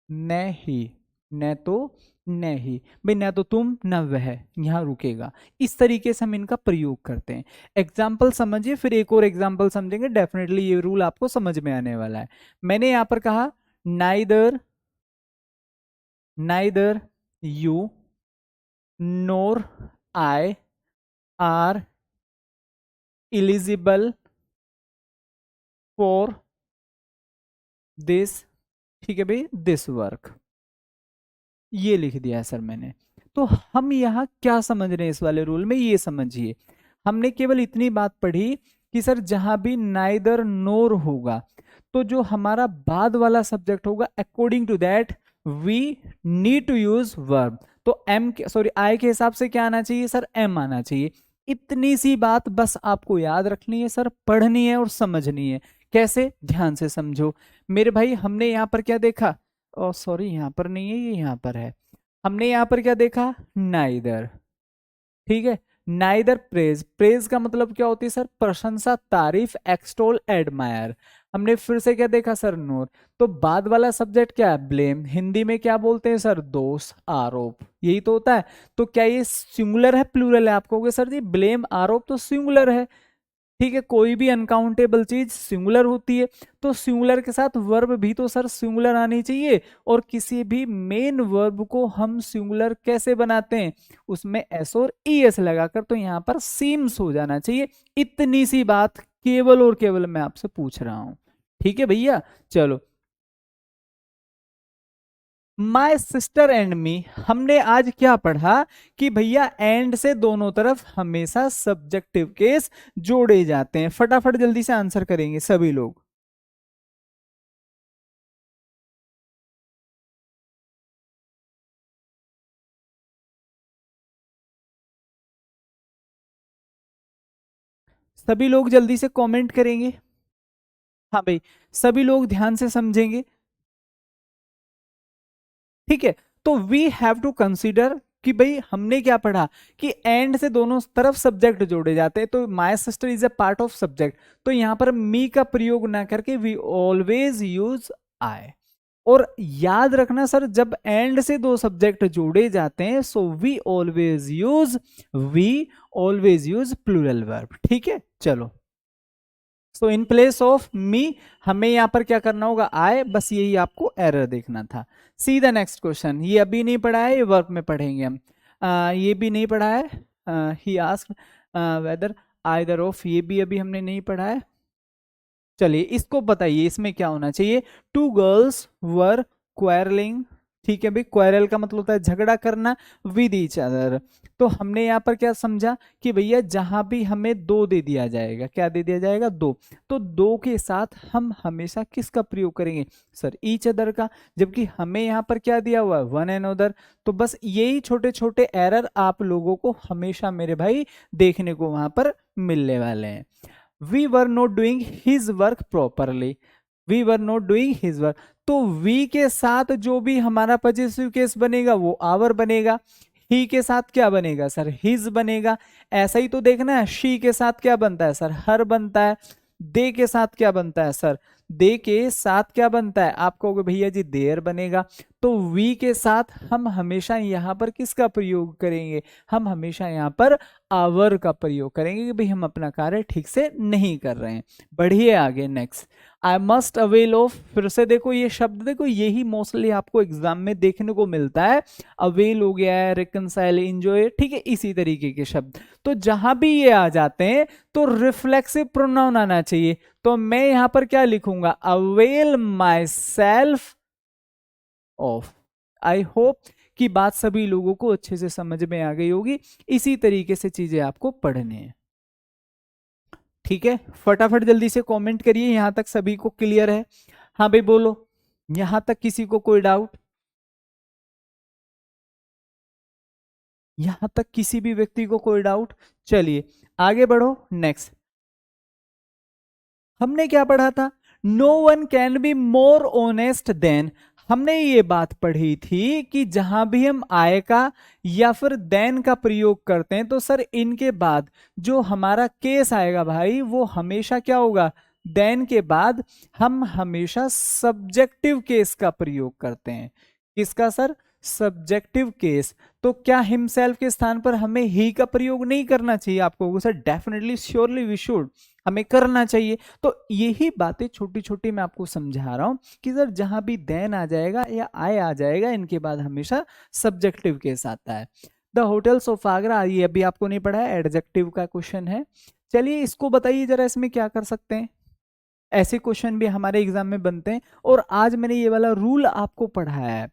नहीं, न तो नहीं, भाई न तो तुम न वह, यहां रुकेगा। इस तरीके से हम इनका प्रयोग करते हैं। एग्जाम्पल समझिए, फिर एक और एग्जाम्पल समझेंगे, डेफिनेटली ये रूल आपको समझ में आने वाला है। मैंने यहां पर कहा neither, neither you NOR I R eligible for this, ठीक है भाई, दिस वर्क, ये लिख दिया है सर मैंने। तो हम यहाँ क्या समझ रहे हैं इस वाले रूल में, ये समझिए। हमने केवल इतनी बात पढ़ी कि सर जहां भी नाइदर नोर होगा, तो जो हमारा बाद वाला सब्जेक्ट होगा, according to that we need to use verb. तो एम, सॉरी आई के हिसाब से क्या आना चाहिए सर? एम आना चाहिए। इतनी सी बात बस आपको याद रखनी है सर, पढ़नी है और समझनी है। कैसे? ध्यान से समझो मेरे भाई। हमने यहाँ पर क्या देखा? ओ सॉरी, यहाँ पर नहीं है, ये यहाँ पर है। हमने यहाँ पर क्या देखा? नाइदर, ठीक है। नाइदर प्रेज, प्रेज का मतलब क्या होती है सर? प्रशंसा, तारीफ, एक्सटोल, एडमायर। हमने फिर से क्या देखा सर? नोर। तो बाद वाला सब्जेक्ट क्या है? ब्लेम। हिंदी में क्या बोलते हैं सर? दोष, आरोप, यही तो होता है। तो क्या ये सिंगुलर है प्लूरल है? आप कहोगे सर जी ब्लेम आरोप तो सिंगुलर है, ठीक है, कोई भी अनकाउंटेबल चीज सिंगुलर होती है, तो सिंगुलर के साथ वर्ब भी तो सर सिंगुलर आनी चाहिए। और किसी भी मेन वर्ब को हम सिंगुलर कैसे बनाते हैं? उसमें एस और ई एस लगाकर, तो यहां पर सीम्स हो जाना चाहिए। इतनी सी बात केवल और केवल मैं आपसे पूछ रहा हूं, ठीक है भैया। चलो, माई सिस्टर एंड मी, हमने आज क्या पढ़ा कि भैया एंड से दोनों तरफ हमेशा सब्जेक्टिव केस जोड़े जाते हैं। फटाफट जल्दी से आंसर करेंगे सभी लोग। सभी लोग जल्दी से कमेंट करेंगे। हाँ भाई, सभी लोग ध्यान से समझेंगे, ठीक है। तो वी हैव टू कंसीडर कि भाई हमने क्या पढ़ा कि एंड से दोनों तरफ सब्जेक्ट जोड़े जाते हैं, तो my sister is a part of subject, तो यहां पर मी का प्रयोग ना करके वी ऑलवेज यूज आई। और याद रखना सर, जब एंड से दो सब्जेक्ट जोड़े जाते हैं so we always use plural verb. ठीक है, चलो। सो इन प्लेस ऑफ मी हमें यहां पर क्या करना होगा, आई, बस यही आपको एरर देखना था। सी द नेक्स्ट क्वेश्चन, ये अभी नहीं पढ़ा है, ये वर्क में पढ़ेंगे हम। ये भी नहीं पढ़ा है, he asked whether either of, ये भी अभी हमने नहीं पढ़ा है। चलिए इसको बताइए, इसमें क्या होना चाहिए। टू गर्ल्स वर क्वेरलिंग, ठीक है भाई, क्वेरल का मतलब होता है झगड़ा करना, विद ईच अदर। तो हमने यहाँ पर क्या समझा कि भैया जहां भी हमें दो दे दिया जाएगा, क्या दे दिया जाएगा, दो, तो दो के साथ हम हमेशा किसका प्रयोग करेंगे सर, ईच अदर का। जबकि हमें यहाँ पर क्या दिया हुआ है, वन एंड अदर। तो बस यही छोटे छोटे एरर आप लोगों को हमेशा मेरे भाई देखने को वहां पर मिलने वाले हैं। We were not doing his work properly, we were not doing his work, तो वी के साथ जो भी हमारा पॉजिटिव केस बनेगा वो आवर बनेगा, ही के साथ क्या बनेगा सर, हिज बनेगा। ऐसा ही तो देखना है, शी के साथ क्या बनता है सर, हर बनता है। दे के साथ क्या बनता है सर, दे के साथ क्या बनता है, आप कहोगे भैया जी देयर बनेगा। तो वी के साथ हम हमेशा यहां पर किसका प्रयोग करेंगे, हम हमेशा यहां पर आवर का प्रयोग करेंगे कि भाई हम अपना कार्य ठीक से नहीं कर रहे हैं। बढ़िए आगे, next, I must avail of, फिर से देखो ये शब्द, देखो यही मोस्टली आपको एग्जाम में देखने को मिलता है। अवेल हो गया है, रिकनसाइल, एंजॉय, ठीक है, इसी तरीके के शब्द। तो जहां भी ये आ जाते हैं तो रिफ्लेक्सिव प्रोनाउन आना चाहिए। तो मैं यहां पर क्या लिखूंगा, avail my self of. I hope कि बात सभी लोगों को अच्छे से समझ में आ गई होगी। इसी तरीके से चीजें आपको पढ़ने हैं। ठीक है, फटाफट जल्दी से कमेंट करिए, यहां तक सभी को क्लियर है। हाँ भाई बोलो, यहां तक किसी को कोई डाउट, यहां तक किसी भी व्यक्ति को कोई डाउट। चलिए आगे बढ़ो, नेक्स्ट हमने क्या पढ़ा था, no one can be more honest than. हमने ये बात पढ़ी थी कि जहां भी हम आय का या फिर देन का प्रयोग करते हैं तो सर इनके बाद जो हमारा केस आएगा भाई वो हमेशा क्या होगा, देन के बाद हम हमेशा सब्जेक्टिव केस का प्रयोग करते हैं। किसका सर, सब्जेक्टिव केस। तो क्या हिमसेल्फ के स्थान पर हमें ही का प्रयोग नहीं करना चाहिए, आपको sir definitely surely we should, हमें करना चाहिए। तो यही बातें छोटी छोटी मैं आपको समझा रहा हूं कि सर जहां भी देन आ जाएगा या आय आ जाएगा इनके बाद हमेशा सब्जेक्टिव केस आता है। द होटल्स ऑफ आगरा, ये अभी आपको नहीं पढ़ा है, एडजेक्टिव का क्वेश्चन है। चलिए इसको बताइए जरा, इसमें क्या कर सकते हैं, ऐसे क्वेश्चन भी हमारे एग्जाम में बनते हैं। और आज मैंने ये वाला रूल आपको पढ़ाया है,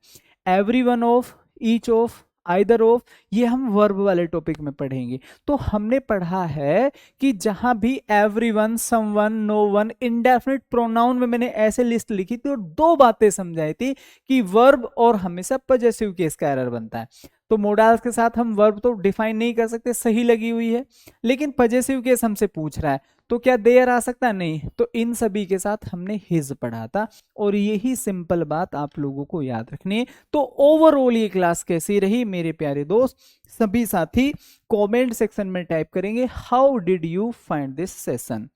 every one of, each of, either of, ये हम वर्ब वाले टॉपिक में पढ़ेंगे। तो हमने पढ़ा है कि जहां भी everyone, someone, no one, indefinite pronoun में मैंने ऐसे लिस्ट लिखी थी और दो बातें समझाई थी कि वर्ब और हमेशा पॉजेसिव केस का एरर बनता है। तो मोडाल्स के साथ हम वर्ब तो डिफाइन नहीं कर सकते, सही लगी हुई है, लेकिन पॉजेसिव केस हमसे पूछ रहा है तो क्या देयर आ सकता है, नहीं। तो इन सभी के साथ हमने हिज पढ़ा था और यही सिंपल बात आप लोगों को याद रखनी है। तो ओवरऑल ये क्लास कैसी रही मेरे प्यारे दोस्त, सभी साथी कमेंट सेक्शन में टाइप करेंगे how did you find this session.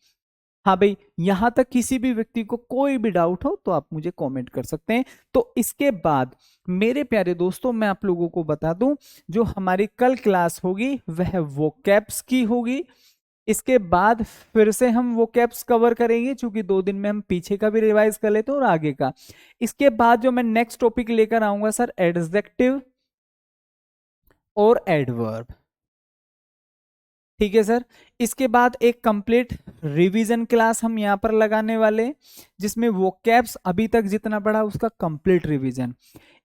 हाँ भाई, यहां तक किसी भी व्यक्ति को कोई भी डाउट हो तो आप मुझे कमेंट कर सकते हैं। तो इसके बाद मेरे प्यारे दोस्तों मैं आप लोगों को बता दूं, जो हमारी कल क्लास होगी वह वोकैब्स की होगी। इसके बाद फिर से हम वो कैप्स कवर करेंगे, क्योंकि 2 दिन में हम पीछे का भी रिवाइज कर लेते हैं और आगे का। इसके बाद जो मैं नेक्स्ट टॉपिक लेकर आऊंगा सर, एडजेक्टिव और एडवर्ब। ठीक है सर, इसके बाद एक कंप्लीट रिवीजन क्लास हम यहां पर लगाने वाले, जिसमें वो कैप्स अभी तक जितना पढ़ा उसका कंप्लीट रिवीजन।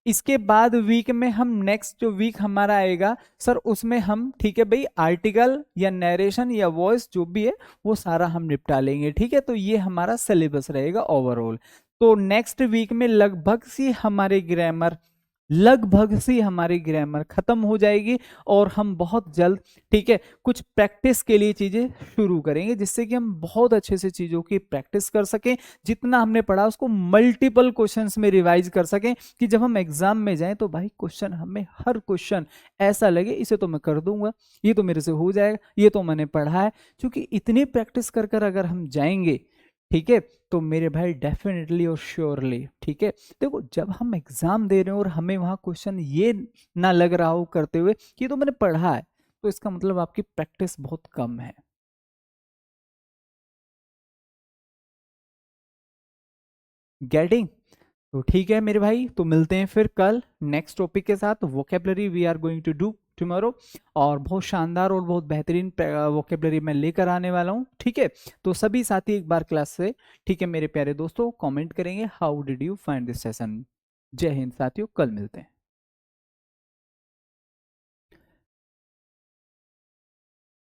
इसके बाद वीक में हम नेक्स्ट जो वीक हमारा आएगा सर उसमें हम, ठीक है भाई, आर्टिकल या नरेशन या वॉइस जो भी है वो सारा हम निपटा लेंगे। ठीक है, तो ये हमारा सिलेबस रहेगा ओवरऑल। तो नेक्स्ट वीक में लगभग सी हमारे ग्रामर लगभग सी हमारी ग्रामर खत्म हो जाएगी और हम बहुत जल्द, ठीक है, कुछ प्रैक्टिस के लिए चीजें शुरू करेंगे, जिससे कि हम बहुत अच्छे से चीजों की प्रैक्टिस कर सकें, जितना हमने पढ़ा उसको मल्टीपल क्वेश्चंस में रिवाइज कर सकें, कि जब हम एग्जाम में जाएं तो भाई क्वेश्चन, हमें हर क्वेश्चन ऐसा लगे इसे तो मैं कर दूंगा, ये तो मेरे से हो जाएगा, ये तो मैंने पढ़ा है। क्योंकि इतनी प्रैक्टिस कर कर अगर हम जाएंगे, ठीक है, तो मेरे भाई डेफिनेटली और श्योरली, ठीक है, देखो जब हम एग्जाम दे रहे हो और हमें वहां क्वेश्चन ये ना लग रहा हो करते हुए कि ये तो मैंने पढ़ा है, तो इसका मतलब आपकी प्रैक्टिस बहुत कम है। गेटिंग? तो ठीक है मेरे भाई, तो मिलते हैं फिर कल नेक्स्ट टॉपिक के साथ। Vocabulary we are going to do tomorrow, और बहुत शानदार और बहुत बेहतरीन वोकेबलरी मैं लेकर आने वाला हूँ, ठीक है। तो सभी साथी एक बार क्लास से, ठीक है मेरे प्यारे दोस्तों, कमेंट करेंगे how did you find this session. जय हिंद साथियों, कल मिलते हैं।